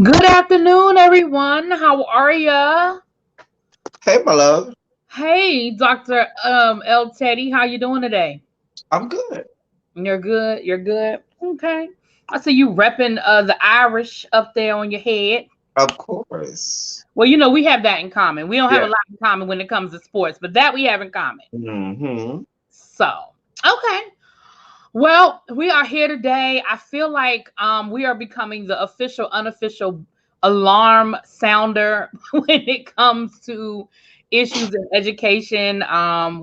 Good afternoon, everyone. How are ya? Hey, my love. Hey, Dr. L. Teddy, how you doing today? I'm good. You're good. You're good. Okay. I see you repping the Irish up there on your head. Of course. Well, we have that in common. We don't have a Yeah. lot in common when it comes to sports, but that we have in common. Hmm. So, okay. Well, we are here today. I feel like we are becoming the official, unofficial alarm sounder when it comes to issues in education.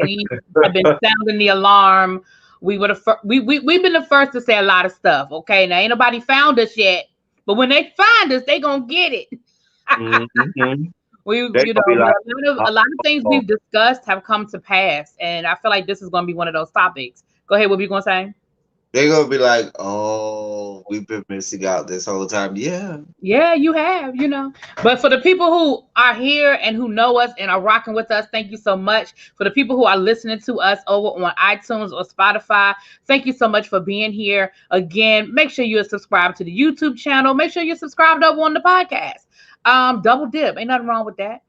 We have been sounding the alarm. We would have we've been the first to say a lot of stuff. Okay, now ain't nobody found us yet, but when they find us, they gonna get it. Hmm. we They're you gonna be know like, a lot of things oh, we've discussed have come to pass, and I feel like this is gonna be one of those topics. Go ahead. What were you gonna say? we've been missing out this whole time. Yeah. Yeah, you have. But for the people who are here and who know us and are rocking with us, thank you so much. For the people who are listening to us over on iTunes or Spotify, thank you so much for being here. Again, make sure you're subscribed to the YouTube channel. Make sure you're subscribed over on the podcast. Double dip. Ain't nothing wrong with that.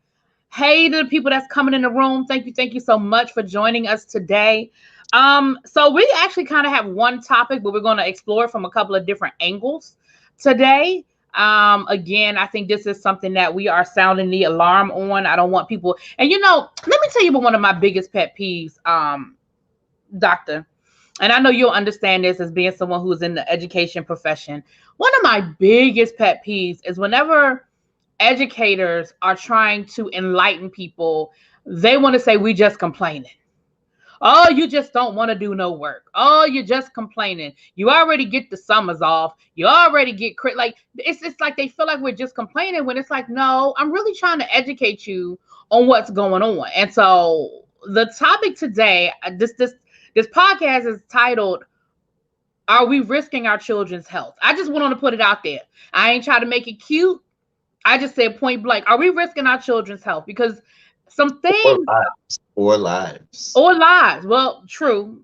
Hey to the people that's coming in the room. Thank you so much for joining us today. So we actually kind of have one topic, but we're going to explore it from a couple of different angles today. Again, I think this is something that we are sounding the alarm on. I don't want people, and let me tell you about one of my biggest pet peeves, doctor. And I know you'll understand this as being someone who's in the education profession. One of my biggest pet peeves is whenever educators are trying to enlighten people, they want to say we just complaining. Oh, you just don't want to do no work. Oh, you're just complaining. You already get the summers off. You already get like it's like they feel like we're just complaining when it's like, no, I'm really trying to educate you on what's going on. And so the topic today, this podcast is titled, "Are we risking our children's health?" I just went on to put it out there. I ain't trying to make it cute. I just said point blank, are we risking our children's health? Because some Or things lives. Or lives. or lives. Well, true.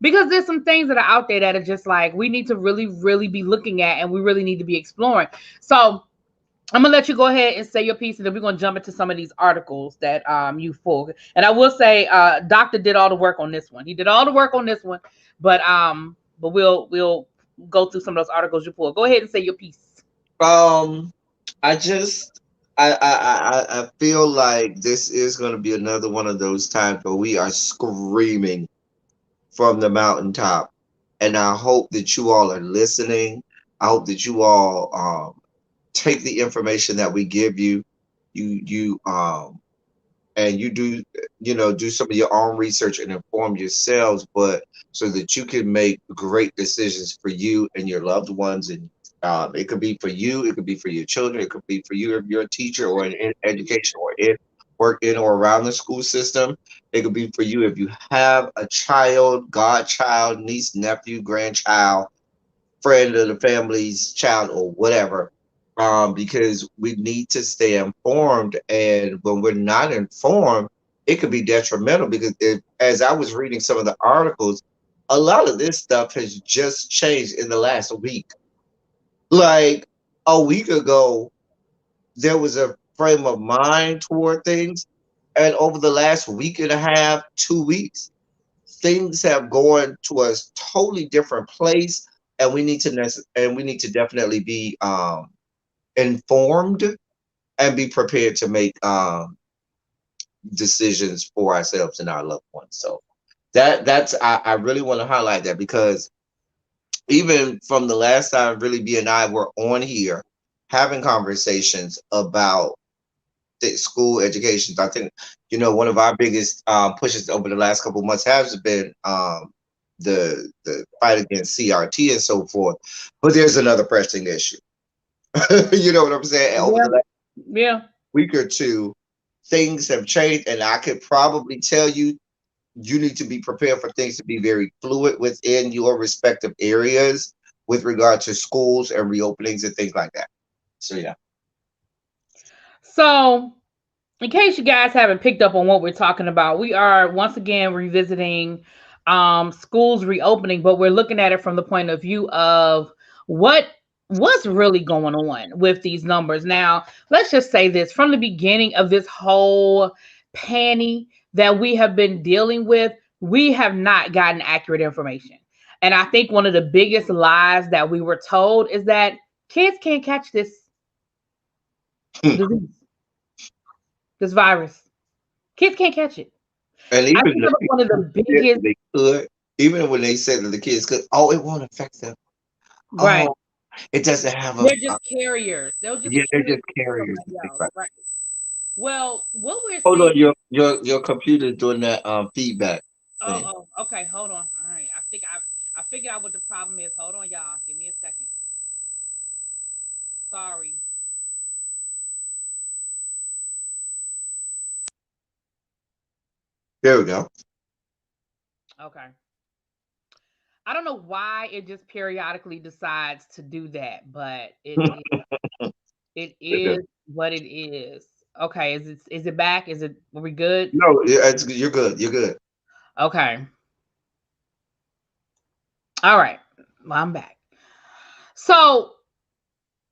Because there's some things that are out there that are just like we need to really, really be looking at and we really need to be exploring. So I'm gonna let you go ahead and say your piece, and then we're gonna jump into some of these articles that you pulled. And I will say, Doctor did all the work on this one. He did all the work on this one, but we'll go through some of those articles you pulled. Go ahead and say your piece. Um, I just, I feel like this is gonna be another one of those times where we are screaming from the mountaintop, and I hope that you all are listening. I hope that you all take the information that we give you. You and you do do some of your own research and inform yourselves, but so that you can make great decisions for you and your loved ones. And it could be for you, it could be for your children, it could be for you if you're a teacher or in education or in work in or around the school system. It could be for you if you have a child, godchild, niece, nephew, grandchild, friend of the family's child, or whatever. Because we need to stay informed, and when we're not informed, it could be detrimental. Because as I was reading some of the articles, a lot of this stuff has just changed in the last week. Like a week ago, there was a frame of mind toward things, and over the last week and a half, 2 weeks, things have gone to a totally different place, and we need to definitely be informed and be prepared to make decisions for ourselves and our loved ones. So that's I really want to highlight that, because even from the last time really B and I were on here having conversations about the school education, I think one of our biggest pushes over the last couple of months has been the fight against CRT and so forth. But there's another pressing issue. You know what I'm saying? Over Yeah, the last yeah. week or two, things have changed, and I could probably tell you, you need to be prepared for things to be very fluid within your respective areas with regard to schools and reopenings and things like that. So yeah. So in case you guys haven't picked up on what we're talking about, we are once again revisiting schools reopening, but we're looking at it from the point of view of what what's really going on with these numbers. Now, let's just say this from the beginning of this whole panny that we have been dealing with, we have not gotten accurate information. And I think one of the biggest lies that we were told is that kids can't catch this disease, this virus. Kids can't catch it. And I even think that was one of the biggest, they could, even when they said that the kids could, oh, it won't affect them. right. Oh, it doesn't have They're just carriers. They'll just yeah, they're carry just carriers. somebody else. Right. Well, what we're Hold seeing. on, your computer's doing that feedback thing. Okay, hold on. All right. I figured out what the problem is. Hold on, y'all. Give me a second. Sorry. There we go. Okay. I don't know why it just periodically decides to do that, but it Okay. is what it is. Okay, is it back? Are we good? No, you're good. You're good. Okay. All right. Well, I'm back. So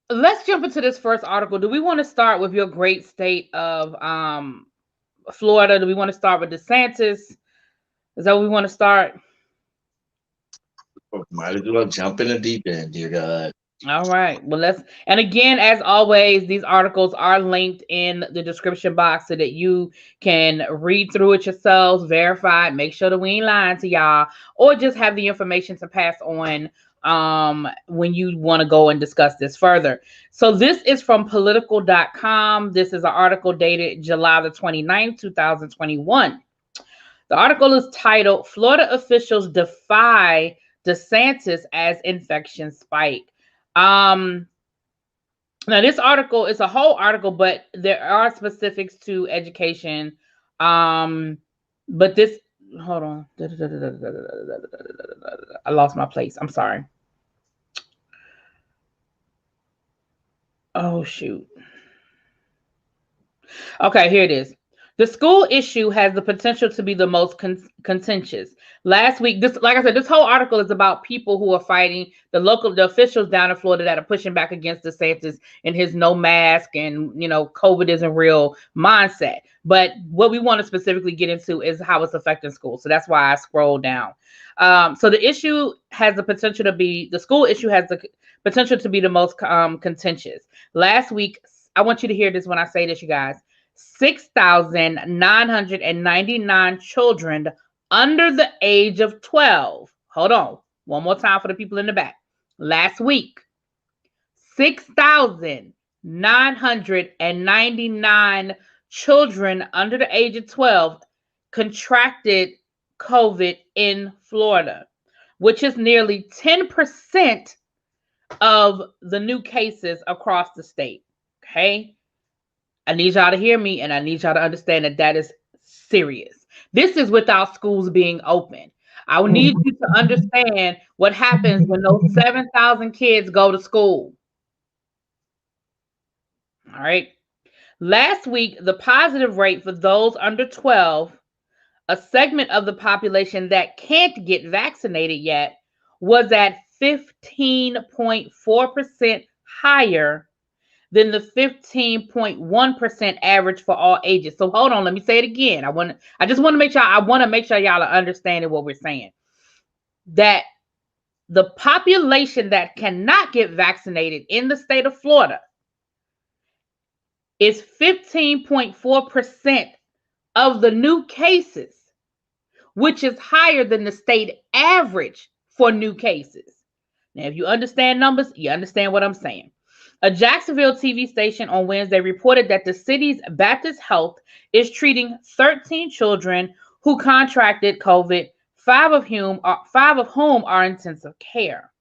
let's jump into this first article. Do we want to start with your great state of Florida? Do we want to start with DeSantis? Is that what we want to start? Might as well jump in the deep end, dear God. All right. Well, and again, as always, these articles are linked in the description box so that you can read through it yourselves, verify it, make sure that we ain't lying to y'all, or just have the information to pass on when you want to go and discuss this further. So this is from political.com. This is an article dated July the 29th, 2021. The article is titled Florida Officials Defy DeSantis as Infection Spike. Now this article is a whole article, but there are specifics to education. But this, hold on. I lost my place. I'm sorry. Oh, shoot. Okay, here it is. The school issue has the potential to be the most contentious. Last week, like I said, this whole article is about people who are fighting the officials down in Florida that are pushing back against DeSantis and his no mask and COVID isn't real mindset. But what we want to specifically get into is how it's affecting schools. So that's why I scrolled down. So the issue has the potential to be the school issue has the potential to be the most contentious. Last week, I want you to hear this when I say this, you guys. 6,999 children under the age of 12. Hold on. One more time for the people in the back. Last week, 6,999 children under the age of 12 contracted COVID in Florida, which is nearly 10% of the new cases across the state. Okay. I need y'all to hear me, and I need y'all to understand that is serious. This is without schools being open. I need you to understand what happens when those 7,000 kids go to school. All right. Last week, the positive rate for those under 12, a segment of the population that can't get vaccinated yet, was at 15.4% higher than the 15.1% average for all ages. So hold on, let me say it again. I want to make sure y'all are understanding what we're saying. That the population that cannot get vaccinated in the state of Florida is 15.4% of the new cases, which is higher than the state average for new cases. Now, if you understand numbers, you understand what I'm saying. A Jacksonville TV station on Wednesday reported that the city's Baptist Health is treating 13 children who contracted COVID, five of whom are intensive care.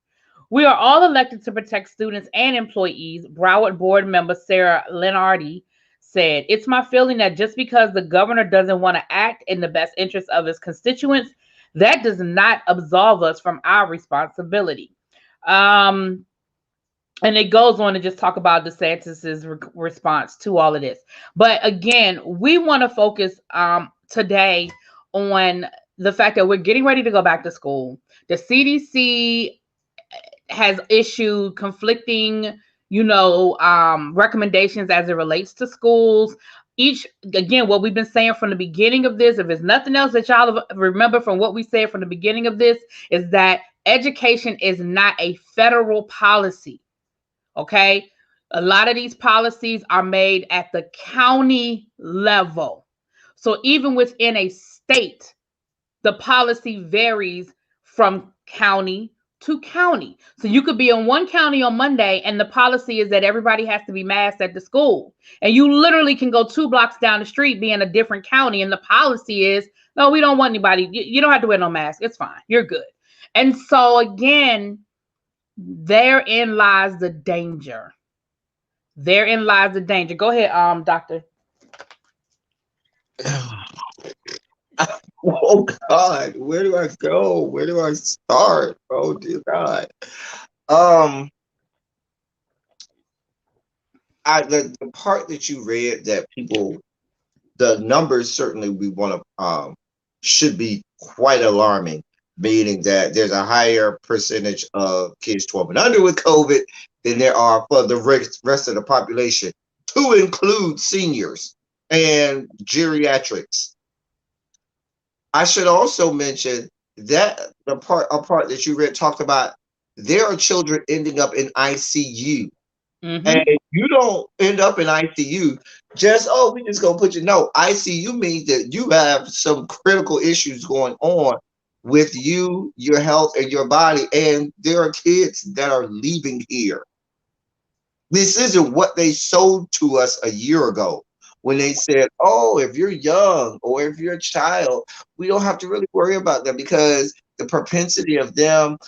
We are all elected to protect students and employees, Broward board member Sarah Lenardi said. It's my feeling that just because the governor doesn't want to act in the best interest of his constituents, that does not absolve us from our responsibility. And it goes on to just talk about DeSantis's response to all of this. But again, we want to focus today on the fact that we're getting ready to go back to school. The CDC has issued conflicting, recommendations as it relates to schools. Each, again, what we've been saying from the beginning of this, if there's nothing else that y'all remember from what we said from the beginning of this, is that education is not a federal policy. Okay. A lot of these policies are made at the county level. So even within a state, the policy varies from county to county. So you could be in one county on Monday and the policy is that everybody has to be masked at the school. And you literally can go 2 blocks down the street, be in a different county, and the policy is, no, we don't want anybody. You don't have to wear no mask. It's fine. You're good. And so again, therein lies the danger. Therein lies the danger. Go ahead, doctor. Oh God, where do I go? Where do I start? Oh dear God. The part that you read that the numbers certainly we want to should be quite alarming, meaning that there's a higher percentage of kids 12 and under with COVID than there are for the rest of the population, to include seniors and geriatrics. I should also mention that a part that you read talked about there are children ending up in ICU. Mm-hmm. And you don't end up in ICU just, we just gonna put you. No, ICU means that you have some critical issues going on with you, your health, and your body. And there are kids that are leaving here. This isn't what they sold to us a year ago when they said, if you're young or if you're a child, we don't have to really worry about them because the propensity of them,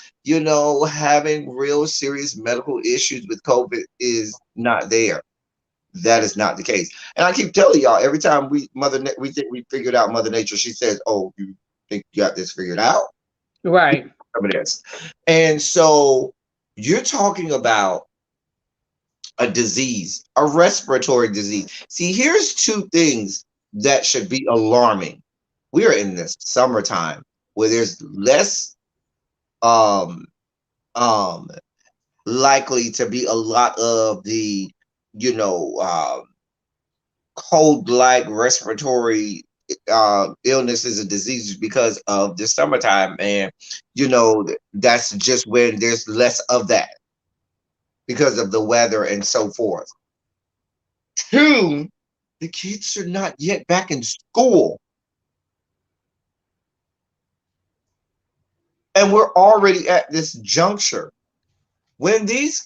having real serious medical issues with COVID is not there. That is not the case. And I keep telling y'all, every time we think we figured out Mother Nature, she says, you think you got this figured out? Right. Some of this. And so you're talking about a disease, a respiratory disease. See, here's 2 things that should be alarming. We are in this summertime where there's less likely to be a lot of the cold-like respiratory illnesses and diseases because of the summertime, and that's just when there's less of that because of the weather and so forth. 2, the kids are not yet back in school. And we're already at this juncture. And the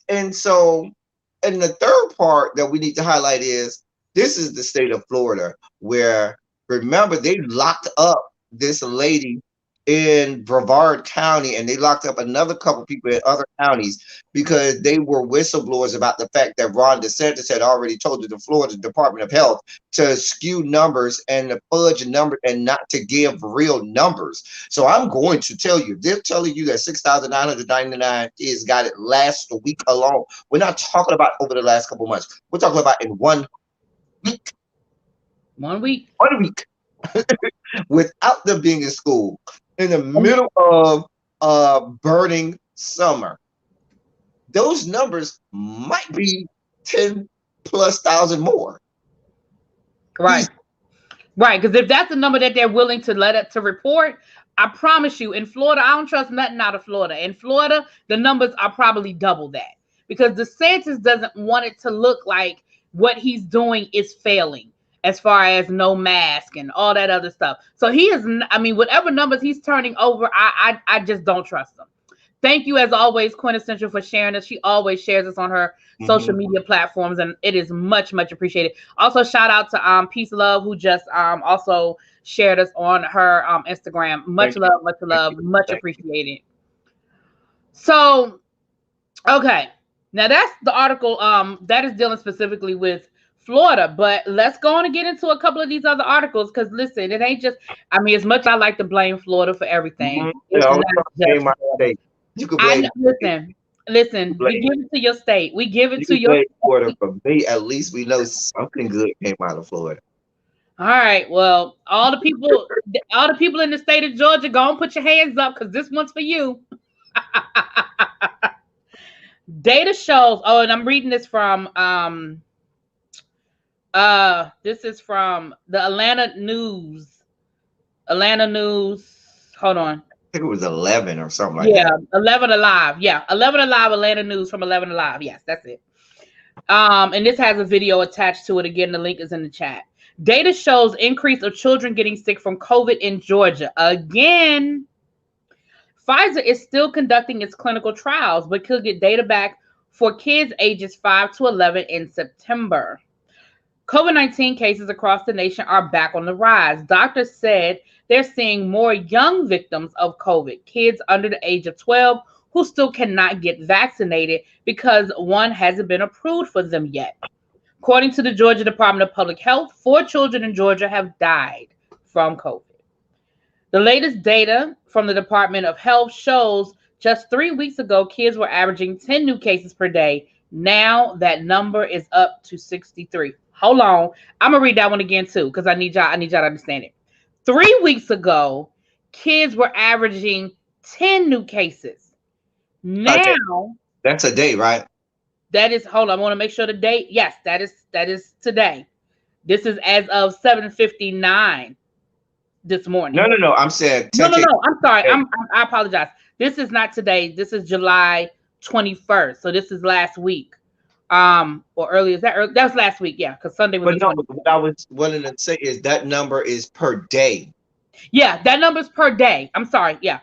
third part that we need to highlight is this is the state of Florida, where, remember, they locked up this lady in Brevard County, and they locked up another couple people in other counties because they were whistleblowers about the fact that Ron DeSantis had already told the Florida Department of Health to skew numbers and to fudge numbers and not to give real numbers. So I'm going to tell you, they're telling you that 6,999 kids got it last week alone. We're not talking about over the last couple months. We're talking about in 1 week. 1 week. 1 week. Without them being in school. In the middle of burning summer, those numbers might be 10,000+ more. Right. Because if that's the number that they're willing to to report, I promise you, in Florida, I don't trust nothing out of Florida. In Florida, the numbers are probably double that because DeSantis doesn't want it to look like what he's doing is failing, as far as no mask and all that other stuff. So he is, whatever numbers he's turning over, I just don't trust them. Thank you, as always, Quintessential, for sharing us. She always shares us on her social media platforms, and it is much, much appreciated. Also, shout out to Peace Love, who just also shared us on her Instagram. Much love, much appreciated. So, okay. Now, that's the article that is dealing specifically with Florida, but let's go on and get into a couple of these other articles because listen, it ain't just, as much as I like to blame Florida for everything. You can blame listen, we give it to your state. We give it to your Florida. For me, at least we know something good came out of Florida. All right. Well, all the people in the state of Georgia, go and put your hands up because this one's for you. Data shows, oh, and I'm reading this from this is from the Atlanta News. Atlanta News. Hold on. I think it was 11 or something like Yeah, that. 11 Alive. Yeah, 11 Alive, Atlanta News from 11 Alive. Yes, that's it. And this has a video attached to it. Again, the link is in the chat. Data shows increase of children getting sick from COVID in Georgia. Again, Pfizer is still conducting its clinical trials, but could get data back for kids ages 5 to 11 in September. COVID-19 cases across the nation are back on the rise. Doctors said they're seeing more young victims of COVID, kids under the age of 12 who still cannot get vaccinated because one hasn't been approved for them yet. According to the Georgia Department of Public Health, 4 children in Georgia have died from COVID. The latest data from the Department of Health shows just 3 weeks ago, kids were averaging 10 new cases per day. Now that number is up to 63. Hold on. I'm gonna read that one again too, because I need y'all to understand it. 3 weeks ago, kids were averaging 10 new cases. Now That's a day, right? that is, hold on, I want to make sure the date. Yes, that is today. This is as of 7:59 this morning. No. I'm saying No. I'm sorry. I apologize. This is not today. This is July 21st. So this is last week. Or earlier. That was last week. Yeah, because Sunday was But the no, 20th. what I was wanting to say is that number is per day. Yeah, that number's per day. I'm sorry. Yeah.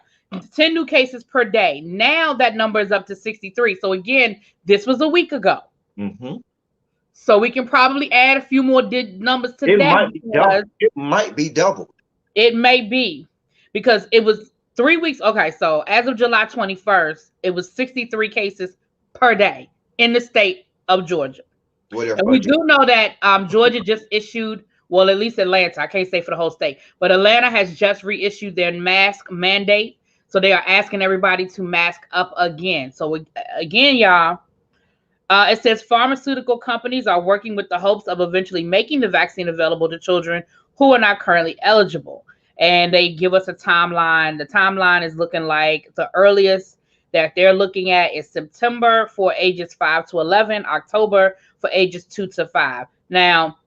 10 new cases per day. Now that number is up to 63. So again, this was a week ago. Mm-hmm. So we can probably add a few more numbers to It that. might be double. It might be doubled. It may be because it was 3 weeks. Okay, so as of July 21st, it was 63 cases per day in the state of Georgia. And we do know that Georgia just issued, well, at least Atlanta, I can't say for the whole state, but Atlanta has just reissued their mask mandate. So they are asking everybody to mask up again. So again, y'all, it says pharmaceutical companies are working with the hopes of eventually making the vaccine available to children who are not currently eligible. And they give us a timeline. The timeline is looking like the earliest that they're looking at is September for ages 5 to 11, October for ages 2 to 5. Now,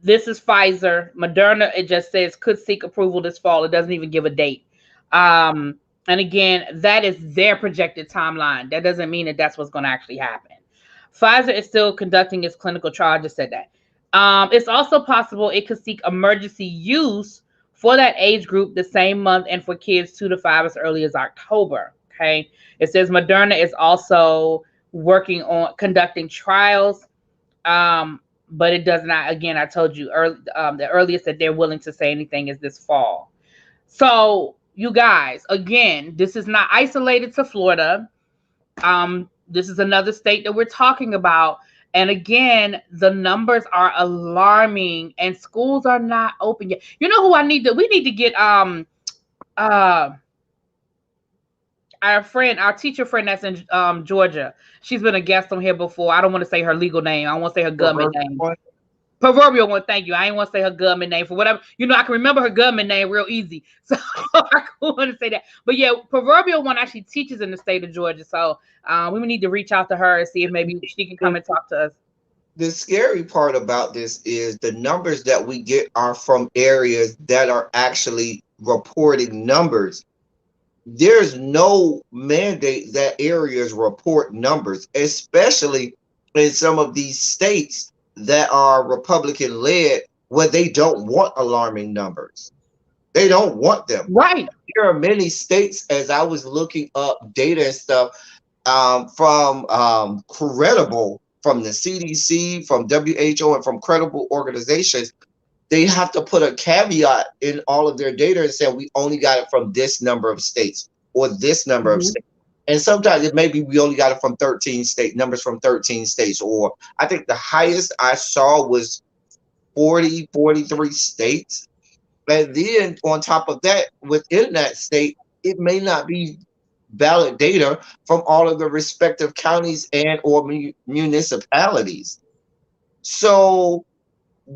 this is Pfizer. Moderna, it just says could seek approval this fall. It doesn't even give a date. And again, that is their projected timeline. That doesn't mean that that's what's going to actually happen. Pfizer is still conducting its clinical trial. I just said that. It's also possible it could seek emergency use for that age group the same month and for kids 2 to 5 as early as October. Okay. It says Moderna is also working on conducting trials. But it does not, again, I told you the earliest that they're willing to say anything is this fall. So you guys, again, this is not isolated to Florida. This is another state that we're talking about. And again, the numbers are alarming and schools are not open yet. You know who we need to get our teacher friend that's in Georgia. She's been a guest on here before. I don't want to say her legal name. I want to say her government name. Proverbial one, thank you. I ain't want to say her government name for whatever. I can remember her government name real easy. So I want to say that. But yeah, Proverbial one actually teaches in the state of Georgia. So we need to reach out to her and see if maybe she can come and talk to us. The scary part about this is the numbers that we get are from areas that are actually reporting numbers. There's no mandate that areas report numbers, especially in some of these states that are Republican led, where they don't want alarming numbers. They don't want them. Right. There are many states, as I was looking up data and stuff, from credible, from the CDC, from WHO, and from credible organizations, they have to put a caveat in all of their data and say, we only got it from this number of states or this number of states. And sometimes it maybe we only got it from 13 state numbers from 13 states. Or I think the highest I saw was 43 states. And then on top of that, within that state, it may not be valid data from all of the respective counties and or municipalities. So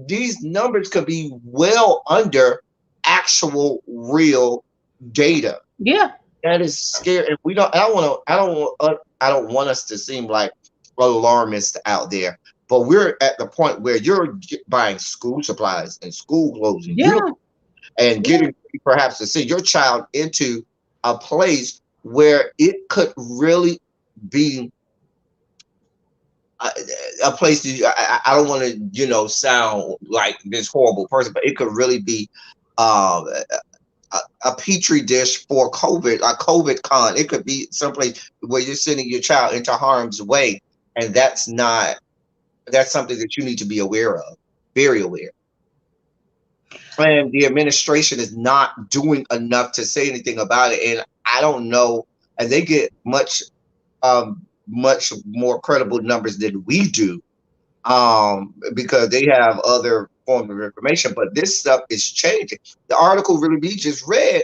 these numbers could be well under actual real data. Yeah. That is scary. And we don't. I don't want to. I don't want us to seem like alarmists out there. But we're at the point where you're buying school supplies and school clothes and Yeah, uniforms and yeah. getting perhaps to send your child into a place where it could really be a, a place that I don't want to, sound like this horrible person, but it could really be um, a petri dish for COVID, a COVID con. It could be someplace where you're sending your child into harm's way, and that's something that you need to be aware of, very aware. And the administration is not doing enough to say anything about it, and I don't know. And they get much more credible numbers than we do, because they have other forms of information. But this stuff is changing. The article really we just read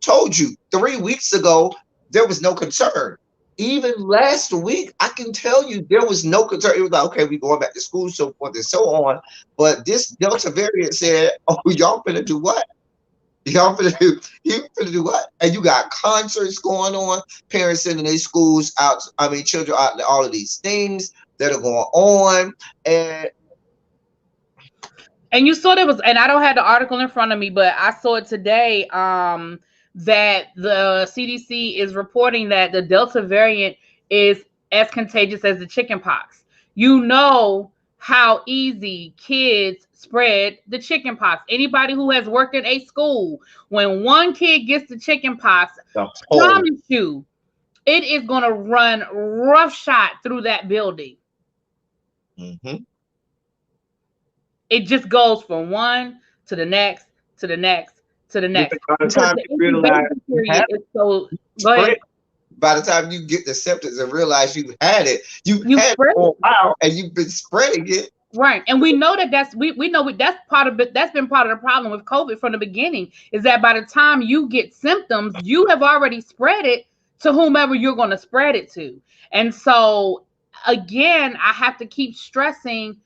told you 3 weeks ago there was no concern. Even last week, I can tell you there was no concern. It was like, okay, we going back to school, so forth and so on. But this Delta variant said, "Oh, y'all finna do what? Y'all finna do? You finna do what?" And you got concerts going on, parents sending their schools out. I mean, children out. All of these things that are going on, and And you saw there was, and I don't have the article in front of me, but I saw it today. That the CDC is reporting that the Delta variant is as contagious as the chickenpox. You know how easy kids spread the chickenpox. Anybody who has worked in a school, when one kid gets the chickenpox, the I whole. promise you, it is going to run roughshod through that building. Mhm. It just goes from one to the next, to the next, to the next. By the Because time the you realize incubation you have period is so. Go spread, ahead. by the time you get the symptoms and realize you had it, you You had it spread for it. a while, and you've been spreading it. Right. And we know that we know that's part of it. That's been part of the problem with COVID from the beginning, is that by the time you get symptoms, you have already spread it to whomever you're going to spread it to. And so again, I have to keep stressing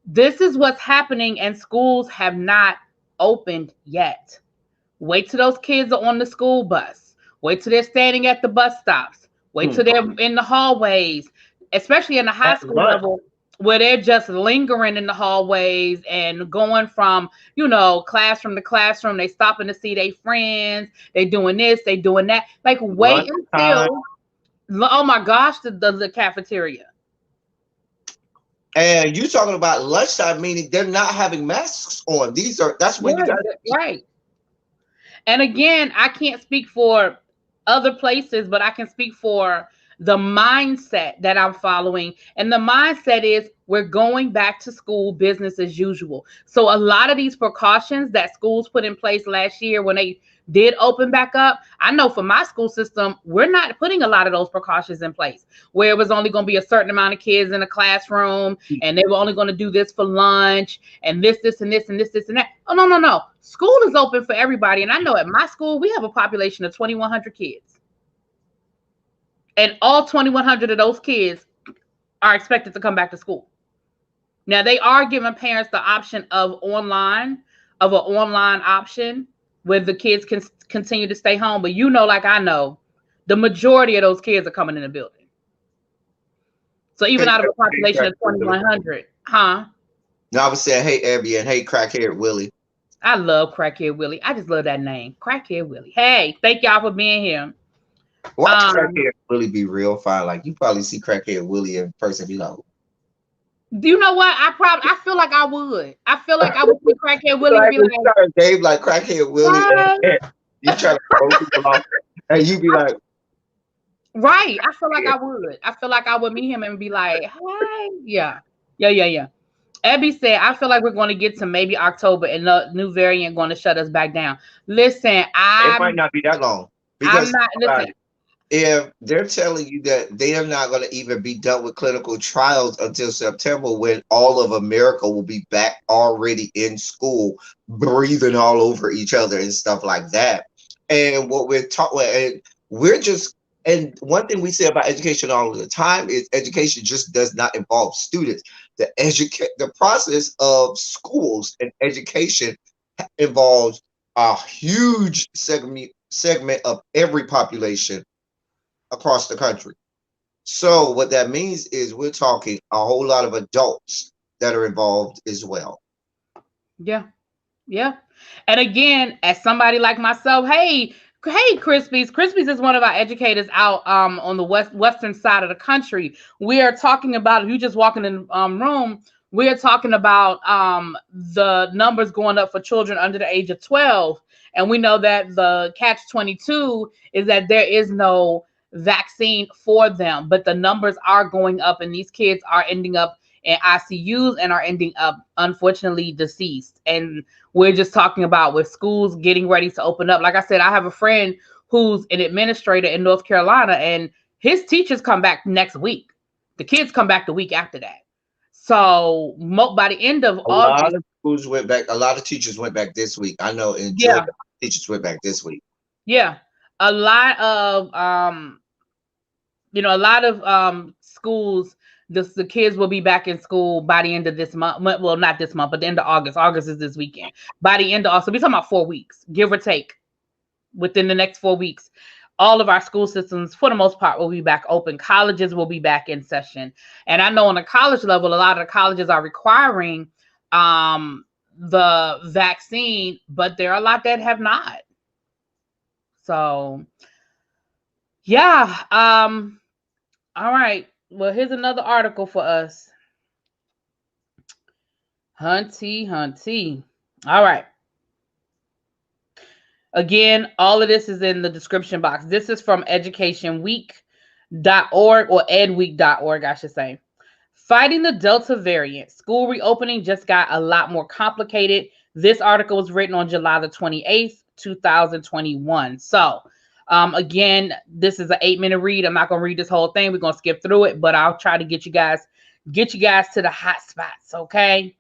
this is what's happening, and schools have not opened yet. Wait till those kids are on the school bus. Wait till they're standing at the bus stops. Wait till they're in the hallways, especially in the high At school lunch, level, where they're just lingering in the hallways and going from, classroom to classroom. They stopping to see their friends. They doing this, they doing that. Like, wait lunchtime, until, oh my gosh, the cafeteria. and you talking about lunchtime, meaning they're not having masks on. That's when you Right, got right. And again, I can't speak for other places, but I can speak for the mindset that I'm following. And the mindset is we're going back to school business as usual. So a lot of these precautions that schools put in place last year when they did open back up, I know for my school system, we're not putting a lot of those precautions in place, where it was only going to be a certain amount of kids in a classroom and they were only going to do this for lunch and this and this and this and that. Oh, no, no, no. School is open for everybody. And I know at my school, we have a population of 2,100 kids. And all 2,100 of those kids are expected to come back to school. Now, they are giving parents the option of an online option where the kids can continue to stay home. But like I know, the majority of those kids are coming in the building. So even out of a population of 2,100, huh? No, I was saying, hey, Abby, and hey, crackhead Willie. I love Crackhead Willie. I just love that name, Crackhead Willie. Hey, thank y'all for being here. Watch crackhead Willie be real fine. Like, you probably see crackhead Willie in person, be like, do you know what? I feel like I would. I feel like I would see Crackhead Willie like, be like, Dave, like crackhead Willie, and you try to throw people off, and you be like, right. I feel like I would. I feel like I would meet him and be like, hi. Yeah. Yeah. Abby said, I feel like we're going to get to maybe October and the new variant going to shut us back down. Listen, it might not be that long. Because listen. If they're telling you that they are not going to even be done with clinical trials until September, when all of America will be back already in school, breathing all over each other and stuff like that. And what we're talking, and and one thing we say about education all the time is education just does not involve students. The process of schools and education involves a huge segment of every population across the country. So what that means is we're talking a whole lot of adults that are involved as well. Yeah. Yeah. And again, as somebody like myself, hey, Crispies. Crispies is one of our educators out on the western side of the country. We are talking about, if you just walk in the room, we are talking about the numbers going up for children under the age of 12. And we know that the catch-22 is that there is no vaccine for them, but the numbers are going up, and these kids are ending up in ICUs and are ending up unfortunately deceased. And we're just talking about with schools getting ready to open up. Like I said, I have a friend who's an administrator in North Carolina, and his teachers come back next week. The kids come back the week after that. So by the end of A lot August, of schools went back. A lot of teachers went back this week. I know in yeah, Georgia, teachers went back this week. yeah, a lot of a lot of schools, the kids will be back in school by the end of this month. Well, not this month, but the end of August. August is this weekend. By the end of also, we're talking about 4 weeks, give or take. Within the next 4 weeks, all of our school systems, for the most part, will be back open. Colleges will be back in session. And I know on the college level, a lot of the colleges are requiring the vaccine, but there are a lot that have not. So, yeah. All right. Well, here's another article for us. Hunty. All right. Again, all of this is in the description box. This is from educationweek.org or edweek.org, I should say. Fighting the Delta variant. School reopening just got a lot more complicated. This article was written on July the 28th, 2021. So, again, this is an 8-minute read. I'm not going to read this whole thing. We're going to skip through it, but I'll try to get you guys to the hot spots, okay?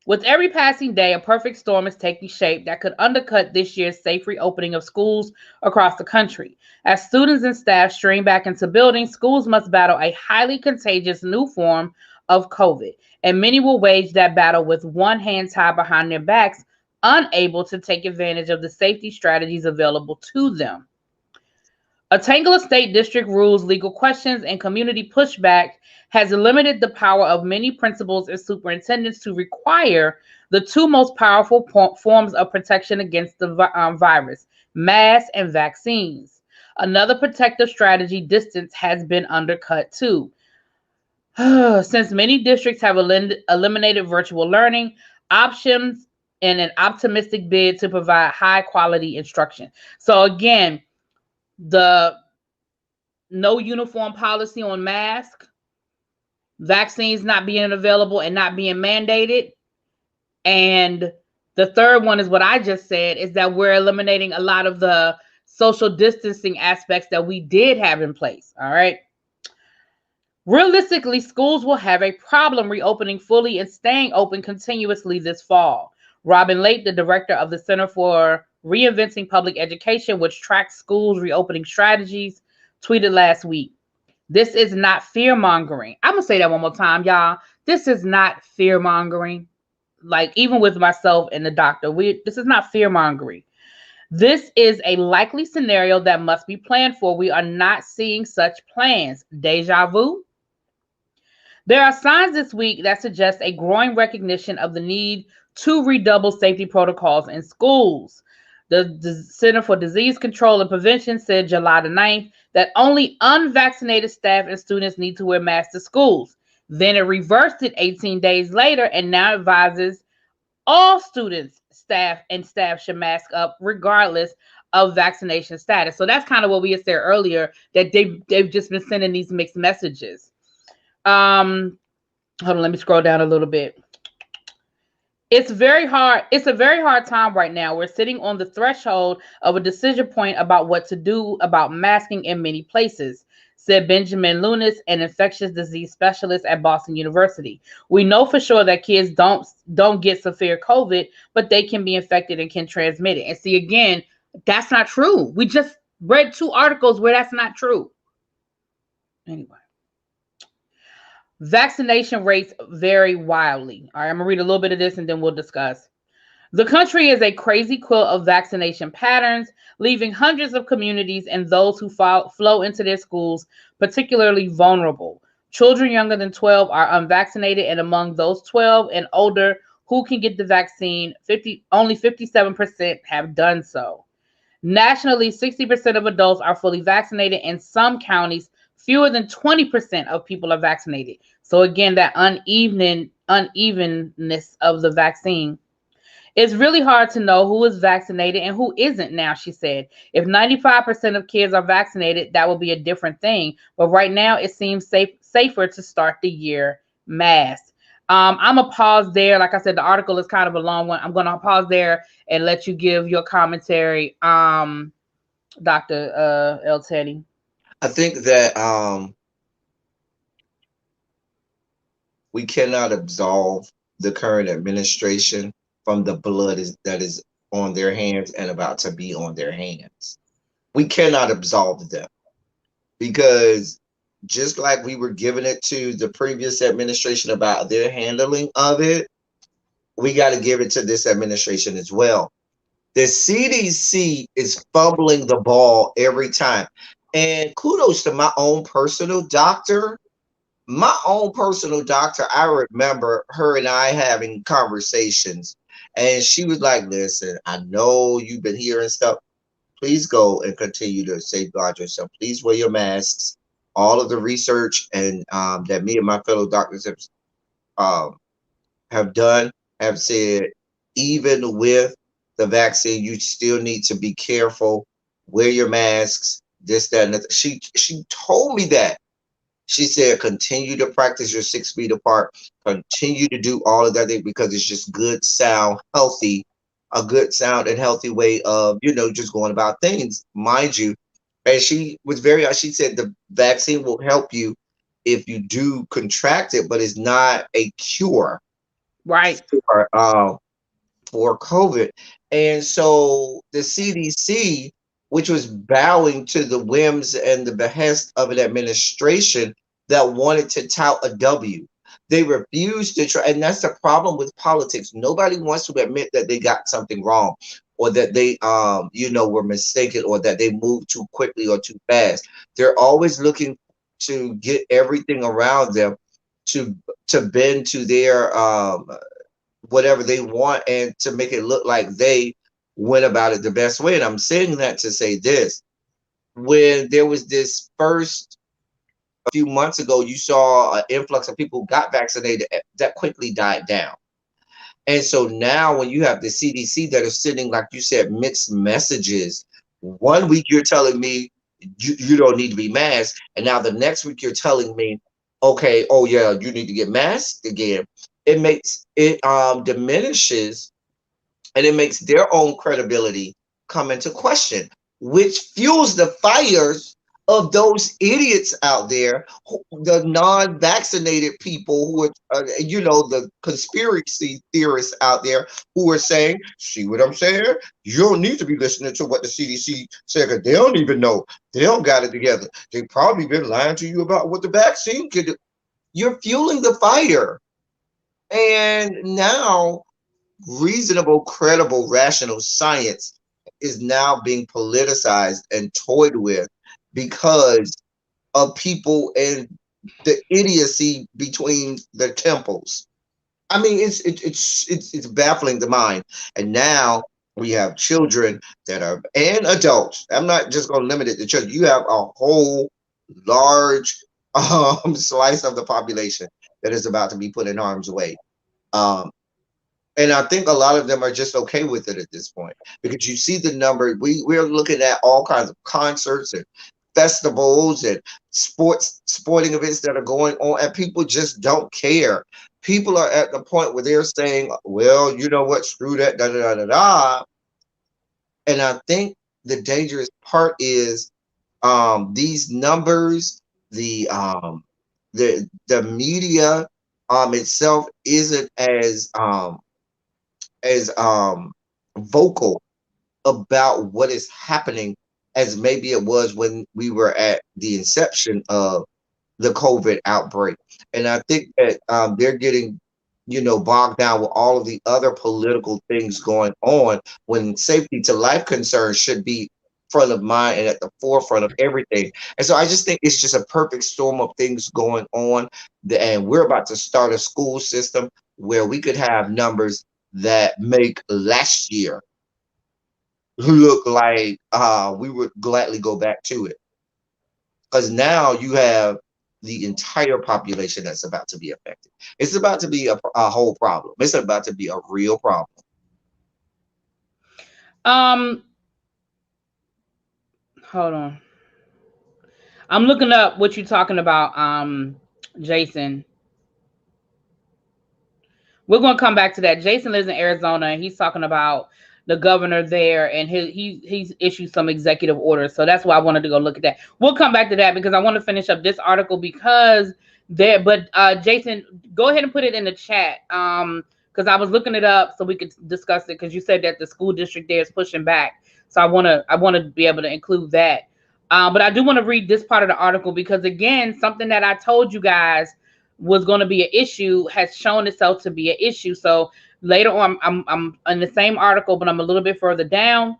With every passing day, a perfect storm is taking shape that could undercut this year's safe reopening of schools across the country. As students and staff stream back into buildings, schools must battle a highly contagious new form of COVID, and many will wage that battle with one hand tied behind their backs, unable to take advantage of the safety strategies available to them. A tangle of state district rules, legal questions, and community pushback has limited the power of many principals and superintendents to require the two most powerful forms of protection against the virus: masks and vaccines. Another protective strategy, distance, has been undercut too. Since many districts have eliminated virtual learning options in an optimistic bid to provide high quality instruction. So again, the no uniform policy on masks, vaccines not being available and not being mandated. And the third one is what I just said, is that we're eliminating a lot of the social distancing aspects that we did have in place. All right. Realistically, schools will have a problem reopening fully and staying open continuously this fall. Robin Lake, the director of the Center for Reinventing Public Education, which tracks schools' reopening strategies, tweeted last week. This is not fear-mongering. I'm going to say that one more time, y'all. This is not fear-mongering. Like, even with myself and the doctor, this is not fear-mongering. This is a likely scenario that must be planned for. We are not seeing such plans. Deja vu? There are signs this week that suggest a growing recognition of the need to redouble safety protocols in schools. The Center for Disease Control and Prevention said July the 9th that only unvaccinated staff and students need to wear masks to schools. Then it reversed it 18 days later and now advises all students, staff should mask up regardless of vaccination status. So that's kind of what we had said earlier, that they've just been sending these mixed messages. Hold on, let me scroll down a little bit. It's very hard. It's a very hard time right now. We're sitting on the threshold of a decision point about what to do about masking in many places, said Benjamin Lunis, an infectious disease specialist at Boston University. We know for sure that kids don't get severe COVID, but they can be infected and can transmit it. And see, again, that's not true. We just read 2 articles where that's not true. Anyway. Vaccination rates vary wildly. All right, I'm going to read a little bit of this and then we'll discuss. The country is a crazy quilt of vaccination patterns, leaving hundreds of communities and those who flow into their schools particularly vulnerable. Children younger than 12 are unvaccinated, and among those 12 and older who can get the vaccine, only 57% have done so. Nationally, 60% of adults are fully vaccinated. In some counties, fewer than 20% of people are vaccinated. So again, that unevenness of the vaccine. It's really hard to know who is vaccinated and who isn't now, she said. If 95% of kids are vaccinated, that will be a different thing. But right now, it seems safer to start the year masked. I'm going to pause there. Like I said, the article is kind of a long one. I'm going to pause there and let you give your commentary, Dr. El Teddy. I think that we cannot absolve the current administration from the that is on their hands and about to be on their hands. We cannot absolve them because just like we were giving it to the previous administration about their handling of it, we got to give it to this administration as well. The CDC is fumbling the ball every time. And kudos to my own personal doctor. My own personal doctor, I remember her and I having conversations. And she was like, listen, I know you've been hearing stuff. Please go and continue to safeguard yourself. Please wear your masks. All of the research and that me and my fellow doctors um, have done have said, even with the vaccine, you still need to be careful, wear your masks, this, that, and that. She told me that. She said, continue to practice your 6 feet apart, continue to do all of that because it's just good, sound, healthy, a good sound and healthy way of, just going about things, mind you. And she was she said the vaccine will help you if you do contract it, but it's not a cure Right. For COVID. And so the CDC, which was bowing to the whims and the behest of an administration that wanted to tout a W, they refused to try. And that's the problem with politics. Nobody wants to admit that they got something wrong or that they, were mistaken or that they moved too quickly or too fast. They're always looking to get everything around them to bend to their whatever they want and to make it look like they went about it the best way. And I'm saying that to say this: when there was this first a few months ago, you saw an influx of people who got vaccinated that quickly died down. And so now when you have the CDC that are sending, like you said, mixed messages, one week you're telling me you don't need to be masked, and now the next week you're telling me, okay, oh yeah, you need to get masked again. It diminishes, and it makes their own credibility come into question, which fuels the fires of those idiots out there, the non-vaccinated people who are, the conspiracy theorists out there who are saying, see what I'm saying? You don't need to be listening to what the CDC said, because they don't even know. They don't got it together. They probably been lying to you about what the vaccine could do. You're fueling the fire. And now reasonable, credible, rational science is now being politicized and toyed with because of people and the idiocy between the temples. I mean, it's baffling the mind. And now we have children that are and adults. I'm not just going to limit it to children. You have a whole large slice of the population that is about to be put in harm's way. And I think a lot of them are just okay with it at this point because you see the number. We're looking at all kinds of concerts and festivals and sporting events that are going on, and people just don't care. People are at the point where they're saying, well, you know what, screw that, da da da da da. And I think the dangerous part is these numbers, the media itself isn't as vocal about what is happening as maybe it was when we were at the inception of the COVID outbreak. And I think that they're getting bogged down with all of the other political things going on when safety to life concerns should be front of mind and at the forefront of everything. And so I just think it's just a perfect storm of things going on. And we're about to start a school system where we could have numbers that make last year look like we would gladly go back to it. Because now you have the entire population that's about to be affected. It's about to be a whole problem. It's about to be a real problem. Hold on. I'm looking up what you're talking about, Jason. We're going to come back to that. Jason lives in Arizona, and he's talking about the governor there, and he's issued some executive orders. So that's why I wanted to go look at that. We'll come back to that because I want to finish up this article because there. But Jason, go ahead and put it in the chat because I was looking it up so we could discuss it because you said that the school district there is pushing back. So I want to be able to include that. But I do want to read this part of the article because, again, something that I told you guys was going to be an issue has shown itself to be an issue. So later on, I'm in the same article, but I'm a little bit further down.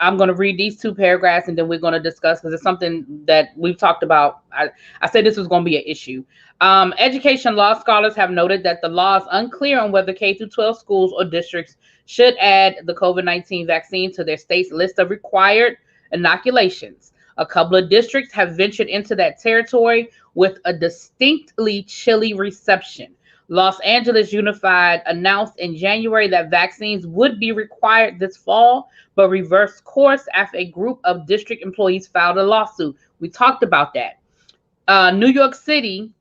I'm going to read these two paragraphs and then we're going to discuss because it's something that we've talked about. I said this was going to be an issue. Education law scholars have noted that the law is unclear on whether K-12 schools or districts should add the COVID-19 vaccine to their state's list of required inoculations. A couple of districts have ventured into that territory with a distinctly chilly reception. Los Angeles Unified announced in January that vaccines would be required this fall, but reversed course after a group of district employees filed a lawsuit. We talked about that. New York City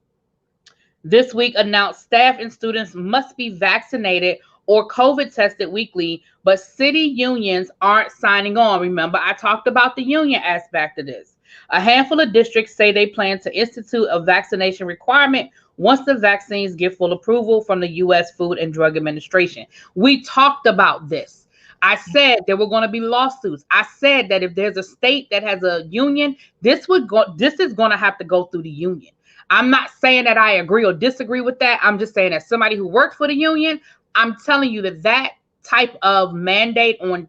this week announced staff and students must be vaccinated or COVID tested weekly, but city unions aren't signing on. Remember, I talked about the union aspect of this. A handful of districts say they plan to institute a vaccination requirement once the vaccines get full approval from the U.S. Food and Drug Administration. We talked about this. I said there were going to be lawsuits. I said that if there's a state that has a union, this is going to have to go through the union. I'm not saying that I agree or disagree with that. I'm just saying, as somebody who works for the union, I'm telling you that type of mandate on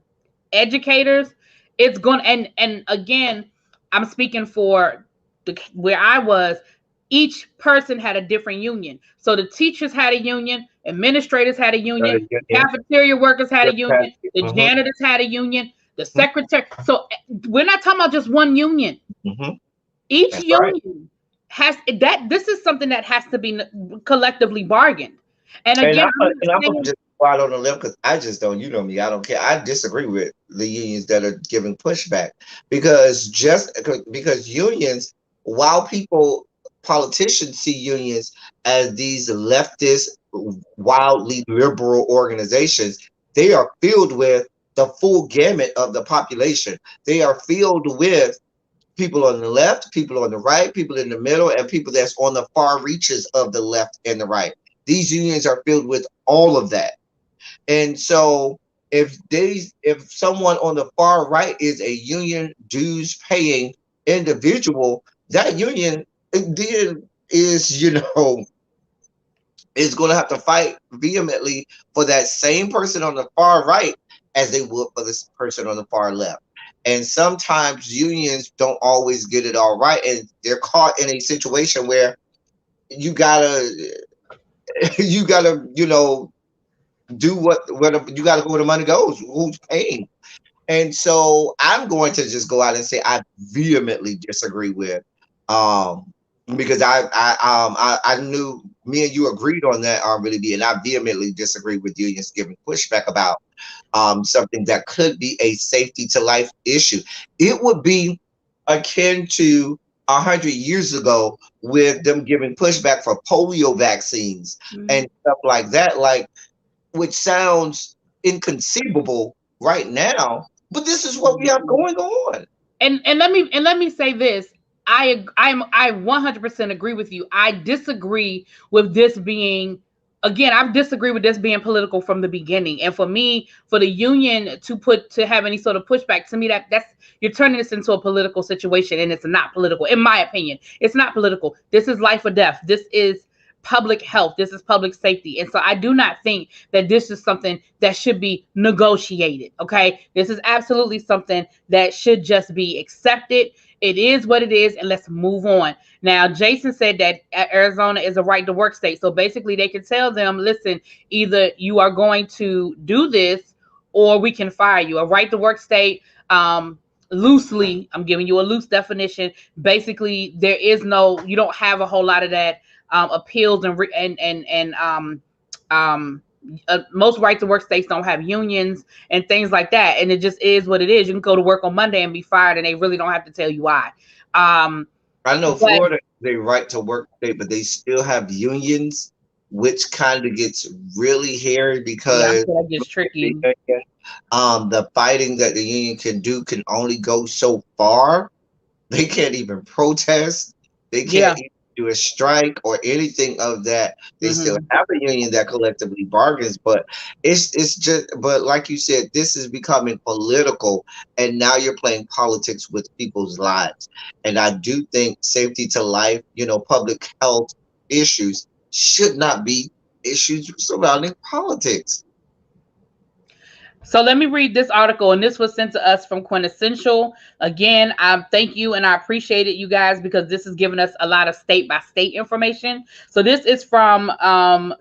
educators, it's going to, and again, I'm speaking for where I was, each person had a different union. So the teachers had a union, administrators had a union, cafeteria workers had a union, the janitors had a union, the secretary. So we're not talking about just one union. Each That's union has that. This is something that has to be collectively bargained. And again, I'm gonna just go out on the limb because I just don't, you know me, I don't care. I disagree with the unions that are giving pushback because unions, while politicians see unions as these leftist, wildly liberal organizations, they are filled with the full gamut of the population. They are filled with people on the left, people on the right, people in the middle, and people that's on the far reaches of the left and the right. These unions are filled with all of that. And so if someone on the far right is a union dues paying individual, that union then is, is going to have to fight vehemently for that same person on the far right as they would for this person on the far left. And sometimes unions don't always get it all right, and they're caught in a situation where you gotta, do what you gotta go where the money goes. Who's paying? And so I'm going to just go out and say I vehemently disagree with, because I knew me and you agreed on that already, and I vehemently disagree with unions giving pushback about something that could be a safety to life issue. It would be akin to 100 years ago with them giving pushback for polio vaccines and stuff like that, which sounds inconceivable right now, but this is what we have going on. And let me say this. I 100% agree with you. I disagree with this being, again, I've disagreed with this being political from the beginning. And for me, for the union to have any sort of pushback, to me, that's you're turning this into a political situation, and it's not political, in my opinion. It's not political. This is life or death. This is public health. This is public safety. And so I do not think that this is something that should be negotiated. Okay. This is absolutely something that should just be accepted. It is what it is, and let's move on. Now, Jason said that Arizona is a right to work state. So basically, they can tell them, listen, either you are going to do this or we can fire you. A right to work state, loosely, I'm giving you a loose definition. Basically, there is no, you don't have a whole lot of that appeals most right to work states don't have unions and things like that, and it just is what it is. You can go to work on Monday and be fired, and they really don't have to tell you why. I know Florida is a right to work state, but they still have unions, which kind of gets really hairy because that gets tricky. The fighting that the union can do can only go so far. They can't even protest. They can't even do a strike or anything of that. They still have a union that collectively bargains, but it's just, but like you said, this is becoming political, and now you're playing politics with people's lives. And I do think safety to life, public health issues should not be issues surrounding politics. So let me read this article, and this was sent to us from Quintessential. Again, I thank you and I appreciate it, you guys, because this is giving us a lot of state-by-state information. So this is from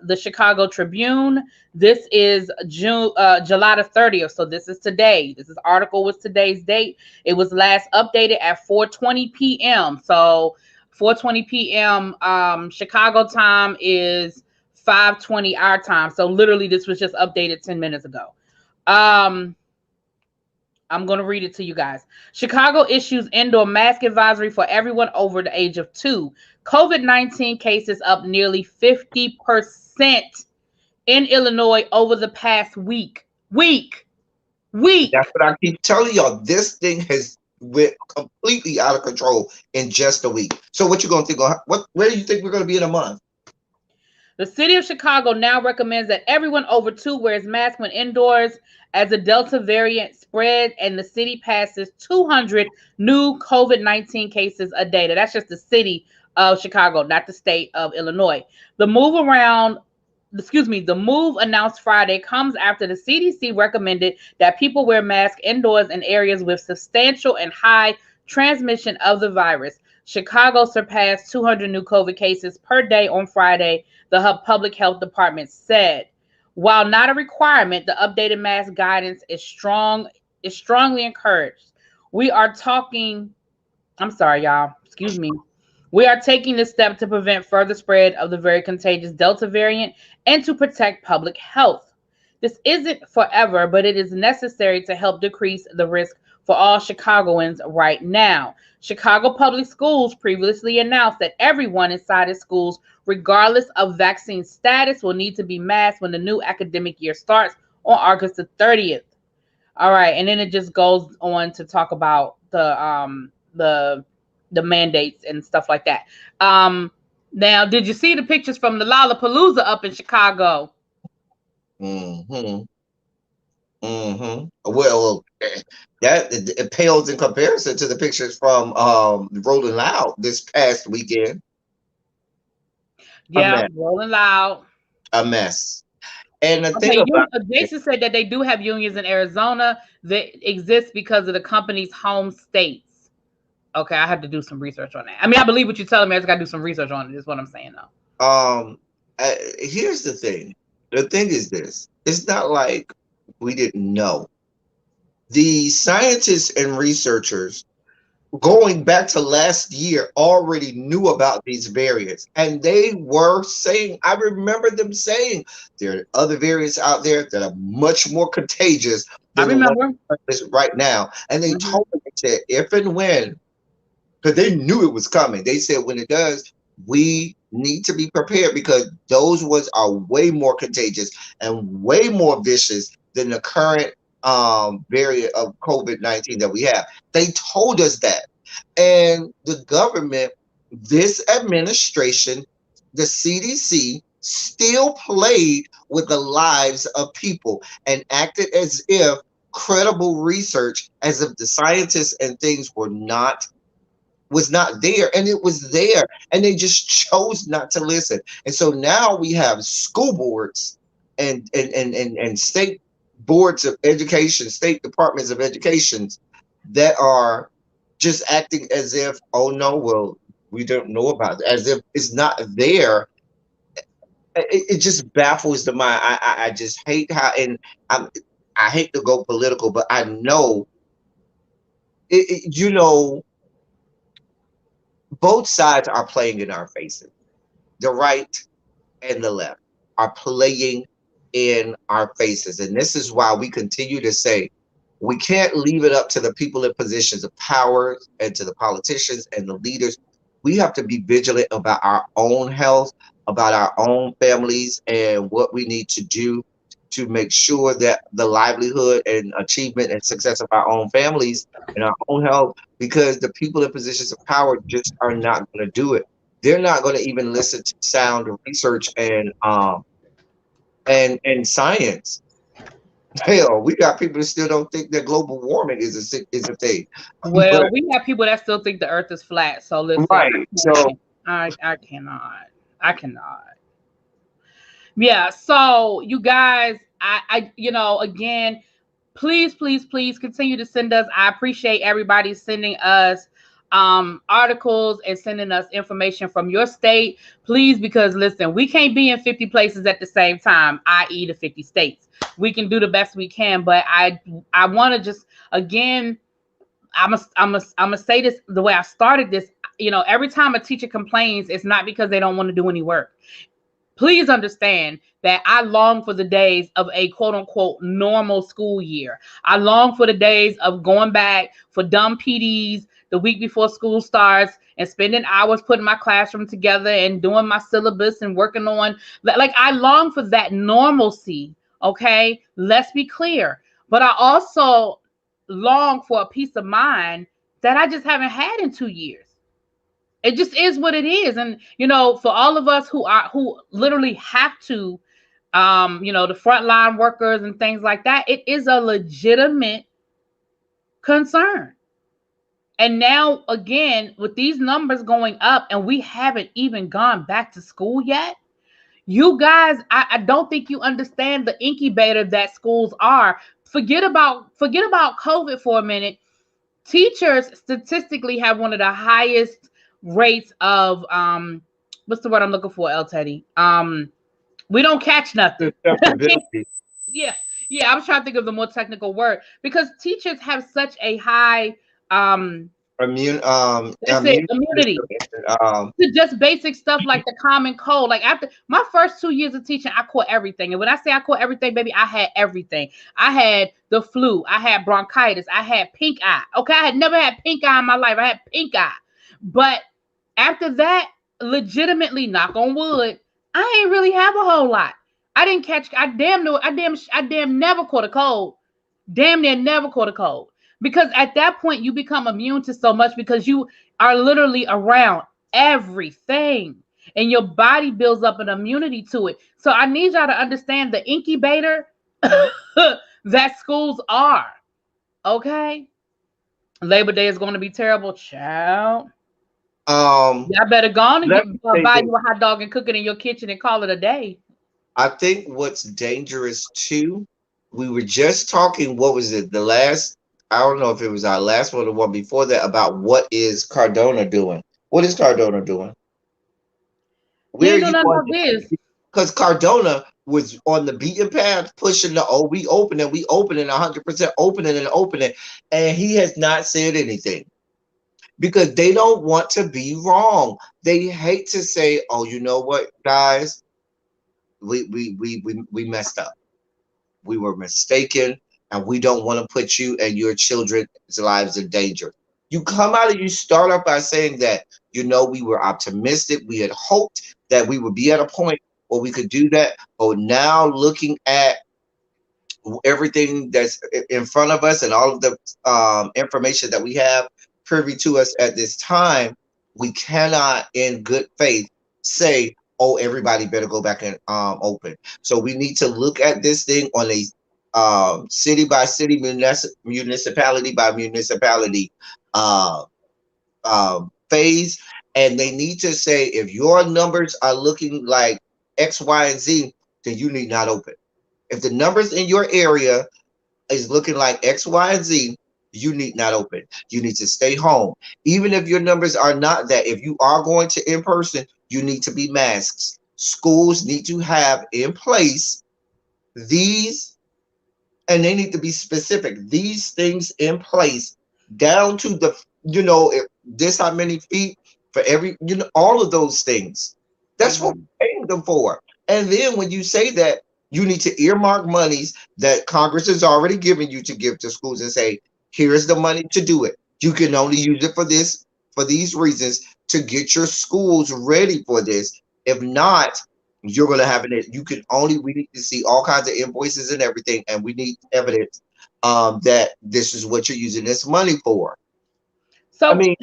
the Chicago Tribune. This is July the 30th. So this is today. This article was today's date. It was last updated at 4:20 p.m. So 4:20 p.m. Chicago time is 5:20 our time. So literally, this was just updated 10 minutes ago. I'm going to read it to you guys. Chicago issues indoor mask advisory for everyone over the age of 2. COVID-19 cases up nearly 50% in Illinois over the past week. That's what I keep telling y'all. This thing has went completely out of control in just a week. So what you going to think? Where do you think we're going to be in a month? The city of Chicago now recommends that everyone over 2 wears masks when indoors as the Delta variant spread, and the city passes 200 new COVID-19 cases a day. Now, that's just the city of Chicago, not the state of Illinois. The move announced Friday comes after the CDC recommended that people wear masks indoors in areas with substantial and high transmission of the virus. Chicago surpassed 200 new COVID cases per day on Friday, the public health department said. While not a requirement, the updated mask guidance is strongly encouraged. We are taking this step to prevent further spread of the very contagious Delta variant and to protect public health. This isn't forever, but it is necessary to help decrease the risk for all Chicagoans right now. Chicago Public Schools previously announced that everyone inside its schools, regardless of vaccine status, will need to be masked when the new academic year starts on August the 30th. All right, and then it just goes on to talk about the mandates and stuff like that. Now, did you see the pictures from the Lollapalooza up in Chicago? Well, that it pales in comparison to the pictures from Rolling Loud this past weekend. Yeah, Rolling Loud. A mess. And the thing about Jason said that they do have unions in Arizona that exist because of the company's home states. Okay, I have to do some research on that. I mean, I believe what you're telling me. I just got to do some research on it. Is what I'm saying, though. Here's the thing. The thing is this. It's not like we didn't know. The scientists and researchers going back to last year already knew about these variants, and they were saying, I remember them saying there are other variants out there that are much more contagious than the one right now. And they told me that if and when, because they knew it was coming, they said when it does, we need to be prepared because those ones are way more contagious and way more vicious than the current variant of COVID-19 that we have. They told us that. And the government, this administration, the CDC, still played with the lives of people and acted as if credible research, as if the scientists and things were not was not there, and it was there, and they just chose not to listen. And so now we have school boards and state boards of education, state departments of education that are just acting as if, oh no, well, we don't know about it, as if it's not there. It just baffles the mind. I just hate how, and I hate to go political, but I know you know, both sides are playing in our faces. The right and the left are playing in our faces. And this is why we continue to say we can't leave it up to the people in positions of power and to the politicians and the leaders. We have to be vigilant about our own health, about our own families, and what we need to do to make sure that the livelihood and achievement and success of our own families and our own health, because the people in positions of power just are not going to do it. They're not going to even listen to sound research and science. Hell, we got people that still don't think that global warming is a thing. Well, But we have people that still think the earth is flat. So listen, right, so I cannot. I cannot. Yeah, so you guys, again, please, please, please continue to send us. I appreciate everybody sending us articles and sending us information from your state. Please, because listen, we can't be in 50 places at the same time, i.e. the 50 states. We can do the best we can, but I want to just again, I'm gonna say this the way I started this. Every time a teacher complains, it's not because they don't want to do any work. Please understand that I long for the days of a quote unquote normal school year. I long for the days of going back for dumb PDs the week before school starts and spending hours putting my classroom together and doing my syllabus and working on, like, I long for that normalcy. Okay, let's be clear. But I also long for a peace of mind that I just haven't had in 2 years. It just is what it is. And for all of us who literally have to, the frontline workers and things like that, it is a legitimate concern. And now again, with these numbers going up and we haven't even gone back to school yet, you guys, I don't think you understand the incubator that schools are. Forget about COVID for a minute. Teachers statistically have one of the highest rates of what's the word I'm looking for, El Teddy? We don't catch nothing. susceptibility. Yeah, yeah. I'm trying to think of the more technical word, because teachers have such a high Immune immunity system, to just basic stuff like the common cold. Like after my first 2 years of teaching, I caught everything. And when I say I caught everything, baby, I had everything. I had the flu, I had bronchitis, I had pink eye. Okay, I had never had pink eye in my life. I had pink eye. But after that, legitimately, knock on wood, I ain't really have a whole lot. I didn't catch. I damn never caught a cold. Damn near never caught a cold. Because at that point, you become immune to so much because you are literally around everything and your body builds up an immunity to it. So I need y'all to understand the incubator that schools are. Okay? Labor Day is going to be terrible, child. Y'all better go on and buy you a hot dog and cook it in your kitchen and call it a day. I think what's dangerous too, we were just talking, what was it, the last, I don't know if it was our last one or the one before that, about what is Cardona doing? What is Cardona doing? Where you know this? Because Cardona was on the beaten path, pushing we opening 100% opening, and he has not said anything because they don't want to be wrong. They hate to say, "Oh, you know what, guys, we messed up. We were mistaken, and we don't want to put you and your children's lives in danger." You come out and you start off by saying that, we were optimistic. We had hoped that we would be at a point where we could do that. But now looking at everything that's in front of us and all of the information that we have privy to us at this time, we cannot in good faith say, "Oh, everybody better go back and open." So we need to look at this thing on a city by city, municipality by municipality phase, and they need to say if your numbers are looking like X, Y, and Z, then you need not open. If the numbers in your area is looking like X, Y, and Z, you need not open. You need to stay home. Even if your numbers are not that, if you are going to in person, you need to be masks. Schools need to have in place these, and they need to be specific. These things in place down to the, this how many feet for every, all of those things. That's what Mhm. we're paying them for. And then when you say that, you need to earmark monies that Congress has already given you to give to schools and say, here's the money to do it. You can only use it for this, for these reasons, to get your schools ready for this. If not, you're going to have it. You can only, we need to see all kinds of invoices and everything, and we need evidence that this is what you're using this money for. I So, mean,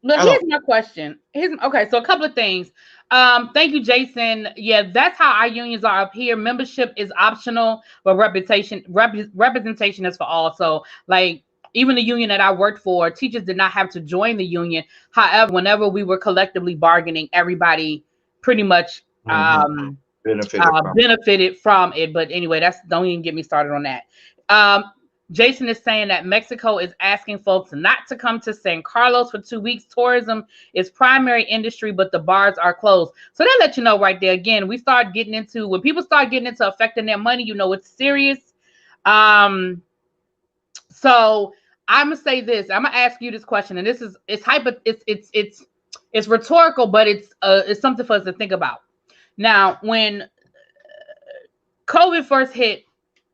but I don't. here's my question. Okay, so a couple of things. Thank you, Jason. Yeah, that's how our unions are up here. Membership is optional, but representation is for all. So, like, even the union that I worked for, teachers did not have to join the union. However, whenever we were collectively bargaining, everybody pretty much Mhm. Benefited from. benefited from it. But anyway, that's don't even get me started on that. Um, Jason is saying that Mexico is asking folks not to come to San Carlos for 2 weeks. Tourism is primary industry, but the bars are closed. So that let you know right there. Again, we start getting into when people start getting into affecting their money, you know it's serious. Um, so I'm gonna say this. I'm gonna ask you this question, and this is it's rhetorical, but it's something for us to think about. Now, when COVID first hit,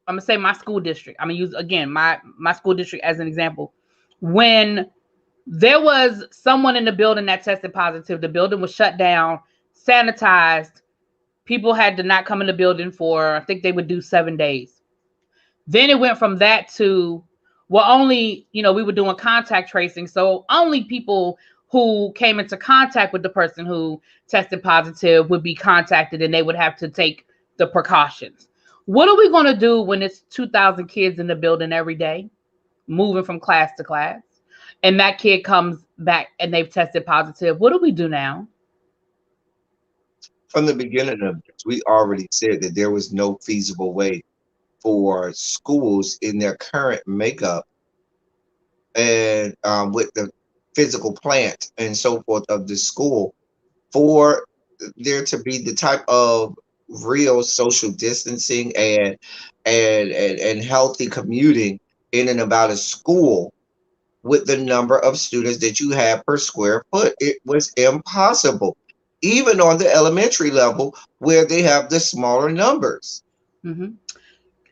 I'm gonna say my school district. I'm gonna use again my school district as an example. When there was someone in the building that tested positive, the building was shut down, sanitized. People had to not come in the building for I think they would do 7 days. Then it went from that to well, only we were doing contact tracing, so only people who came into contact with the person who tested positive would be contacted, and they would have to take the precautions. What are we going to do when it's 2,000 kids in the building every day, moving from class to class, and that kid comes back and they've tested positive? What do we do now? From the beginning of this, we already said that there was no feasible way for schools in their current makeup and with the physical plant and so forth of the school for there to be the type of real social distancing and healthy commuting in and about a school with the number of students that you have per square foot. It was impossible, even on the elementary level where they have the smaller numbers. Hmm.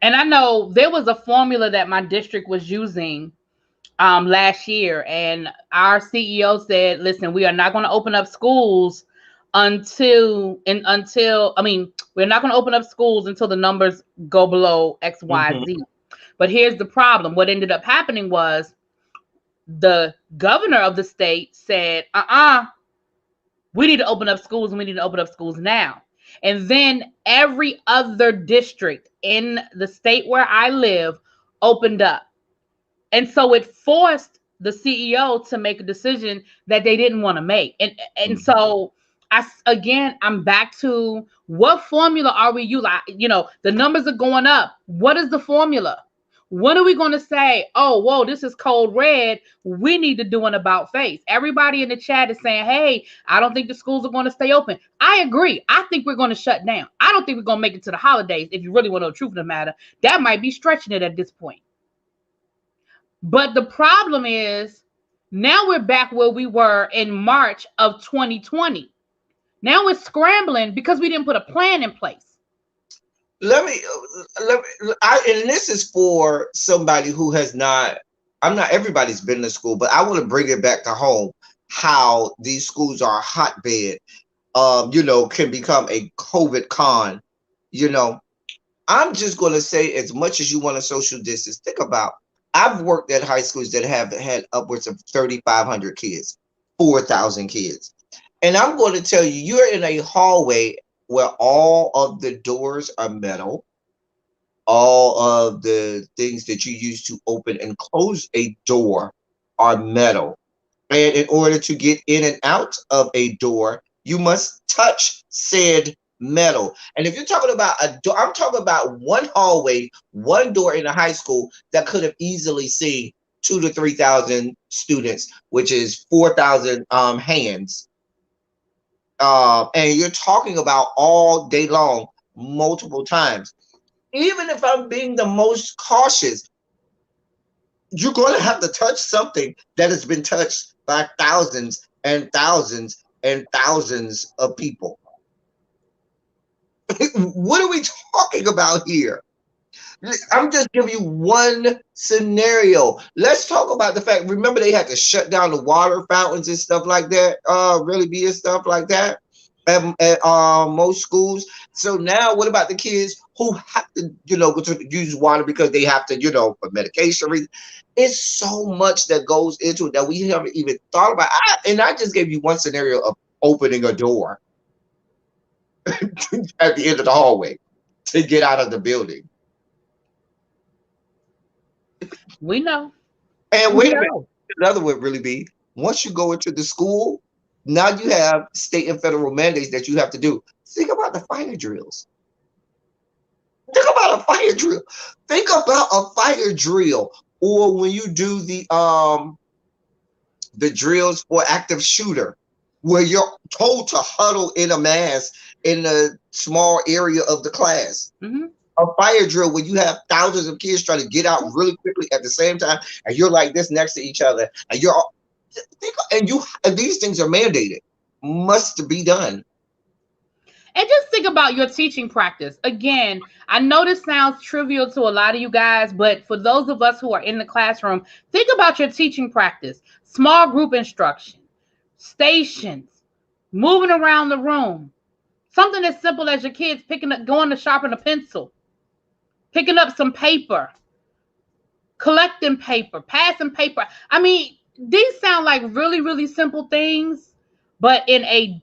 And I know there was a formula that my district was using last year, and our CEO said, "Listen, we are not going to open up schools until I mean, we're not going to open up schools until the numbers go below X, Y, Hmm. Z." But here's the problem: what ended up happening was the governor of the state said, we need to open up schools and we need to open up schools now. And then every other district in the state where I live opened up. And so it forced the CEO to make a decision that they didn't want to make. And so I'm back to what formula are we using? The numbers are going up. What is the formula? When are we going to say, oh, whoa, this is cold red. We need to do an about face. Everybody in the chat is saying, hey, I don't think the schools are going to stay open. I agree. I think we're going to shut down. I don't think we're going to make it to the holidays. If you really want to know the truth of the matter, that might be stretching it at this point. But the problem is now we're back where we were in March of 2020. Now we're scrambling because we didn't put a plan in place. let me and this is for somebody who has not, I'm not everybody's been to school, but I want to bring it back to home how these schools are a hotbed, can become a COVID con. you know I'm just going to say, as much as you want to social distance, think about, I've worked at high schools that have had upwards of 3,500 kids, 4,000 kids, and I'm going to tell you, you're in a hallway where all of the doors are metal, all of the things that you use to open and close a door are metal. And in order to get in and out of a door, you must touch said metal. And if you're talking about a door, I'm talking about one hallway, one door in a high school that could have easily seen 2 to 3,000 students, which is 4,000 hands. And you're talking about all day long, multiple times. Even if I'm being the most cautious, you're going to have to touch something that has been touched by thousands and thousands and thousands of people. What are we talking about here? I'm just giving you one scenario. Let's talk about the fact. Remember, they had to shut down the water fountains and stuff like that. Really be and stuff like that at most schools. So now, what about the kids who have to, go to use water because they have to, for medication reasons? It's so much that goes into it that we haven't even thought about. And I just gave you one scenario of opening a door at the end of the hallway to get out of the building. We know. And wait a minute, another would really be once you go into the school, now you have state and federal mandates that you have to do. Think about the fire drills. Think about a fire drill. Think about a fire drill, or when you do the drills for active shooter, where you're told to huddle in a mass in a small area of the class. Mm-hmm. A fire drill where you have thousands of kids trying to get out really quickly at the same time, and you're like this next to each other, and and these things are mandated, must be done. And just think about your teaching practice. Again, I know this sounds trivial to a lot of you guys, but for those of us who are in the classroom, think about your teaching practice. Small group instruction, stations, moving around the room. Something as simple as your kids going to sharpen a pencil, picking up some paper, collecting paper, passing paper. I mean, these sound like really, really simple things, but in a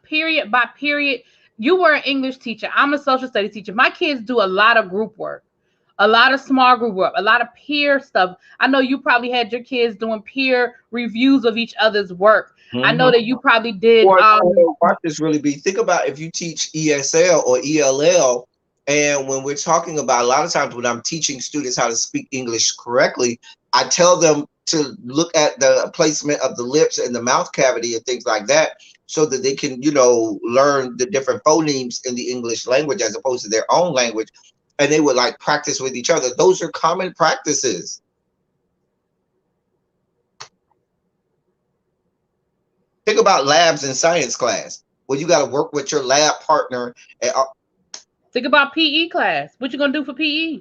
period by period, you were an English teacher. I'm a social studies teacher. My kids do a lot of group work, a lot of small group work, a lot of peer stuff. I know you probably had your kids doing peer reviews of each other's work. Mm-hmm. I know that you probably did. Watch this really be. Think about if you teach ESL or ELL, and when we're talking about, a lot of times when I'm teaching students how to speak English correctly, I tell them to look at the placement of the lips and the mouth cavity and things like that, so that they can, learn the different phonemes in the English language as opposed to their own language. And they would like practice with each other. Those are common practices. Think about labs in science class, where you got to work with your lab partner. Think about PE class. What you gonna do for PE?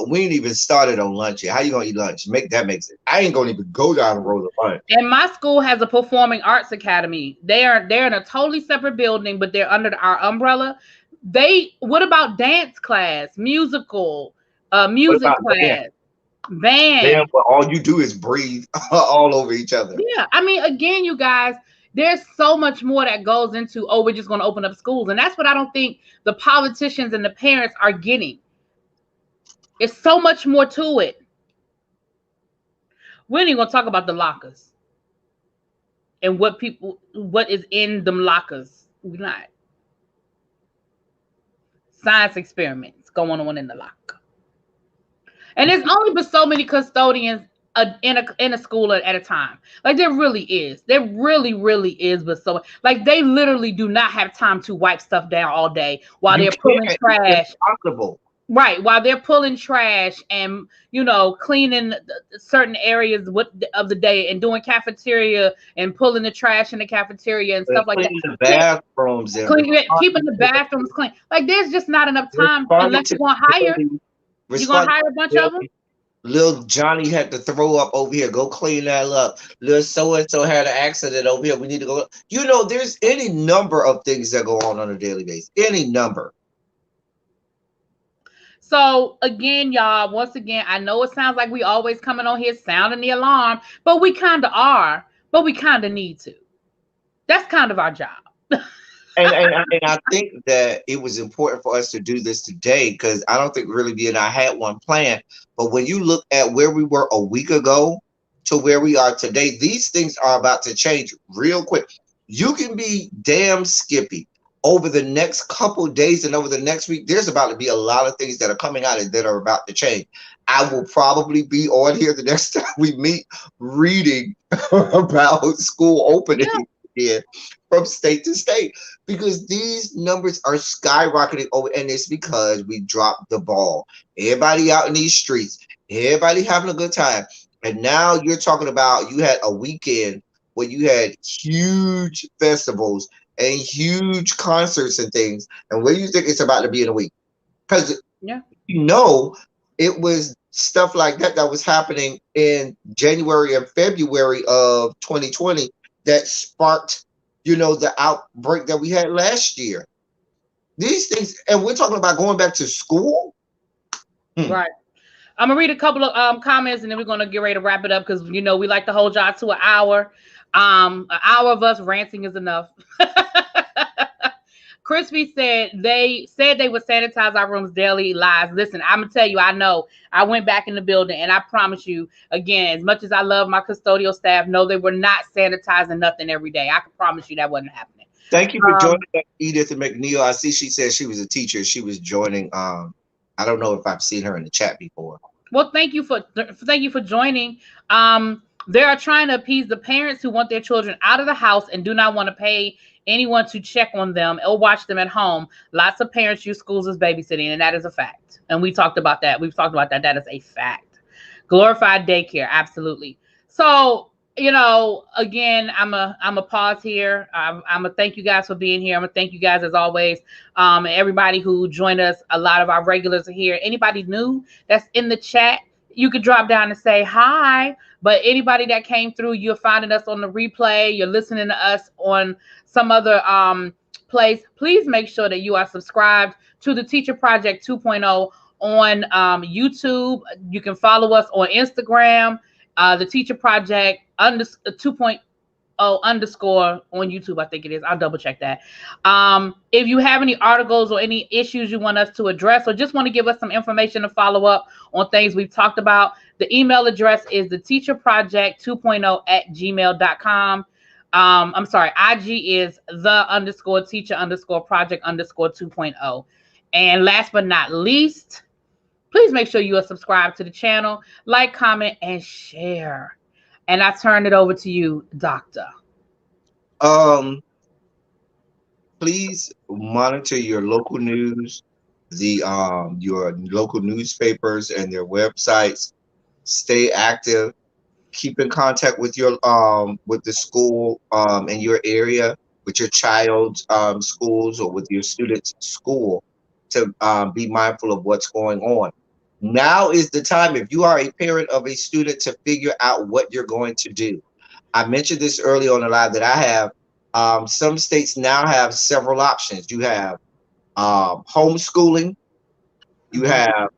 We ain't even started on lunch yet. How you gonna eat lunch? Make sense. I ain't gonna even go down the road of lunch. And my school has a performing arts academy. They're in a totally separate building, but they're under our umbrella. What about dance class, musical, music class, band? But all you do is breathe all over each other. Yeah, I mean, again, you guys, there's so much more that goes into, we're just going to open up schools. And that's what I don't think the politicians and the parents are getting. It's so much more to it. We're not even going to talk about the lockers and what is in them lockers. We're not. Science experiments going on in the locker. And there's only but so many custodians in a school at a time. Like there really is. There really, really is. But so like they literally do not have time to wipe stuff down all day while they're pulling trash. It's possible. Right, while they're pulling trash and cleaning certain areas of the day and doing cafeteria and pulling the trash in the cafeteria and stuff like that. The bathrooms, keeping the bathrooms clean. Like there's just not enough time unless you're gonna hire. You're gonna hire a bunch of them. Little Johnny had to throw up over here. Go clean that up. Little so-and-so had an accident over here. We need to go. There's any number of things that go on a daily basis. Any number. So again, y'all, once again, I know it sounds like we always coming on here sounding the alarm, but we kind of are, but we kind of need to. That's kind of our job. and I think that it was important for us to do this today because I don't think really B and I had one plan. But when you look at where we were a week ago to where we are today. These things are about to change real quick. You can be damn skippy over the next couple days and over the next week. There's about to be a lot of things that are coming out and that are about to change. I will probably be on here the next time we meet reading about school opening again from state to state, because these numbers are skyrocketing over, and it's because we dropped the ball. Everybody out in these streets, everybody having a good time. And now you're talking about, you had a weekend where you had huge festivals and huge concerts and things. And where do you think it's about to be in a week? Because Yeah. it was stuff like that that was happening in January and February of 2020 that sparked, the outbreak that we had last year. These things, and we're talking about going back to school. Right. I'm gonna read a couple of comments, and then we're gonna get ready to wrap it up, because we like to hold y'all to an hour. An hour of us ranting is enough. Crispy said they would sanitize our rooms daily. Lies. Listen, I'm gonna tell you, I know. I went back in the building, and I promise you, again, as much as I love my custodial staff, no, they were not sanitizing nothing every day. I can promise you that wasn't happening. Thank you for joining us, Edith McNeil. I see she said she was a teacher. She was joining. I don't know if I've seen her in the chat before. Well, thank you for joining. They are trying to appease the parents who want their children out of the house and do not want to pay anyone to check on them or watch them at home. Lots of parents use schools as babysitting, and that is a fact. And we talked about that. We've talked about that. That is a fact. Glorified daycare, absolutely. So, again, I'm a pause here. I'm a thank you guys for being here. I'm a thank you guys as always. Everybody who joined us, a lot of our regulars are here. Anybody new that's in the chat, you could drop down and say hi. But anybody that came through, you're finding us on the replay, you're listening to us on some other place, please make sure that you are subscribed to the Teacher Project 2.0 on YouTube. You can follow us on Instagram, the Teacher Project 2.0 underscore on YouTube, I think it is. I'll double check that. If you have any articles or any issues you want us to address, or just want to give us some information to follow up on things we've talked about, the email address is the teacherproject2.0@gmail.com. I'm sorry, IG is the_teacher_project_2.0. And last but not least, please make sure you are subscribed to the channel, like, comment, and share. And I turn it over to you, Doctor. Please monitor your local news, your local newspapers and their websites. Stay active. Keep in contact with your with the school in your area, with your child's schools, or with your student's school, to be mindful of what's going on. Now is the time, if you are a parent of a student, to figure out what you're going to do. I mentioned this earlier on the live that I have. Some states now have several options. You have homeschooling. You have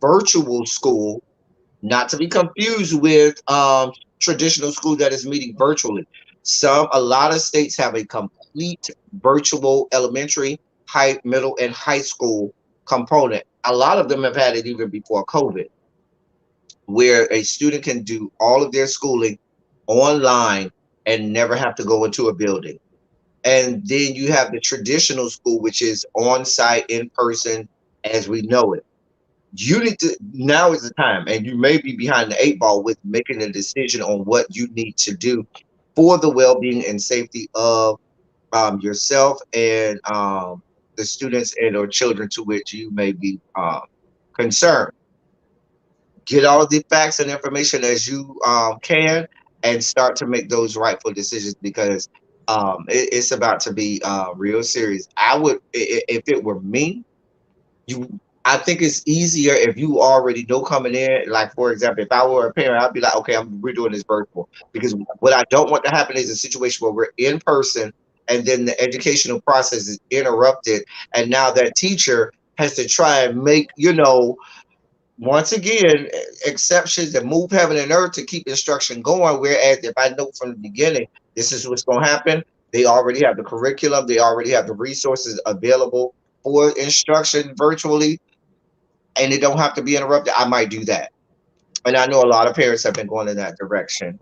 virtual school, not to be confused with traditional school that is meeting virtually. A lot of states have a complete virtual elementary, high, middle, and high school component. A lot of them have had it even before COVID, where a student can do all of their schooling online and never have to go into a building. And then you have the traditional school, which is on-site, in person, as we know it. You need to, now is the time, and you may be behind the 8 ball with making a decision on what you need to do for the well-being and safety of yourself and the students and or children to which you may be concerned. Get all the facts and information as you can, and start to make those rightful decisions, because it's about to be real serious. I would, if it were me, I think it's easier if you already know coming in. Like, for example, if I were a parent, I'd be like, okay, we're doing this virtual, because what I don't want to happen is a situation where we're in person and then the educational process is interrupted, and now that teacher has to try and make, once again, exceptions and move heaven and earth to keep instruction going. Whereas if I know from the beginning, this is what's going to happen, they already have the curriculum, they already have the resources available for instruction virtually, and it don't have to be interrupted, I might do that. And I know a lot of parents have been going in that direction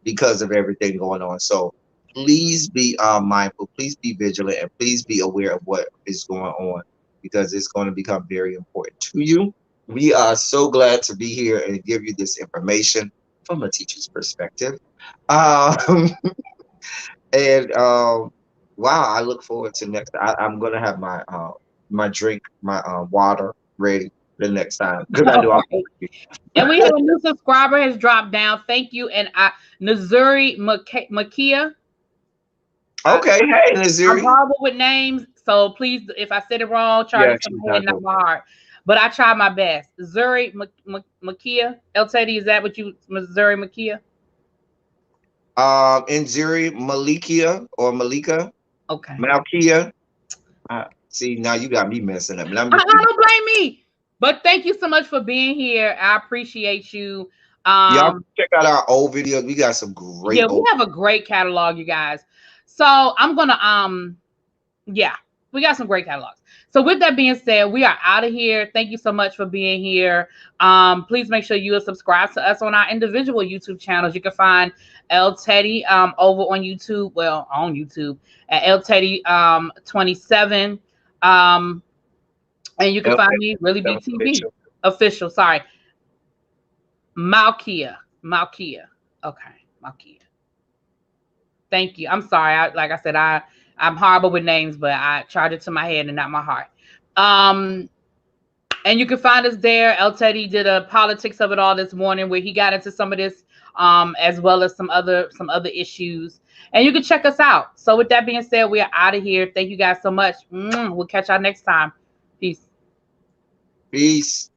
because of everything going on. So please be mindful, please be vigilant, and please be aware of what is going on because it's going to become very important to you. We are so glad to be here and give you this information from a teacher's perspective. Um, and wow, I look forward to next. I'm gonna have my drink, my water ready the next time because I know I'm. And we have a new subscriber has dropped down. Thank you. And Nazuri Makia. Okay, hey I'm Naziri. horrible with names, so please, if I said it wrong, charge Yeah, it to she's my head, not not doing my heart. But I tried my best. Zuri Makia. El Teddy, is that what you, Zuri Makia? Inziri Malikia or Malika Okay. Malkia. See, now you got me messing up, and I'm just Don't blame me. But thank you so much for being here. I appreciate you. y'all check out our old videos. We got some great Yeah, we old. have a great catalog, you guys. So I'm gonna yeah, we got some great catalogs. So with that being said, we are out of here. Thank you so much for being here. Please make sure you are subscribed to us on our individual YouTube channels. You can find El Teddy over on YouTube, well, on YouTube at El Teddy 27. And you can find me Really Be TV official. Sorry. Malkia. Okay, Malkia. Thank you. I'm sorry. Like I said, I'm horrible with names, but I charge it to my head and not my heart. And you can find us there. El Teddy did a politics of it all this morning, where he got into some of this, as well as some other issues. And you can check us out. So with that being said, we are out of here. Thank you guys so much. We'll catch y'all next time. Peace. Peace.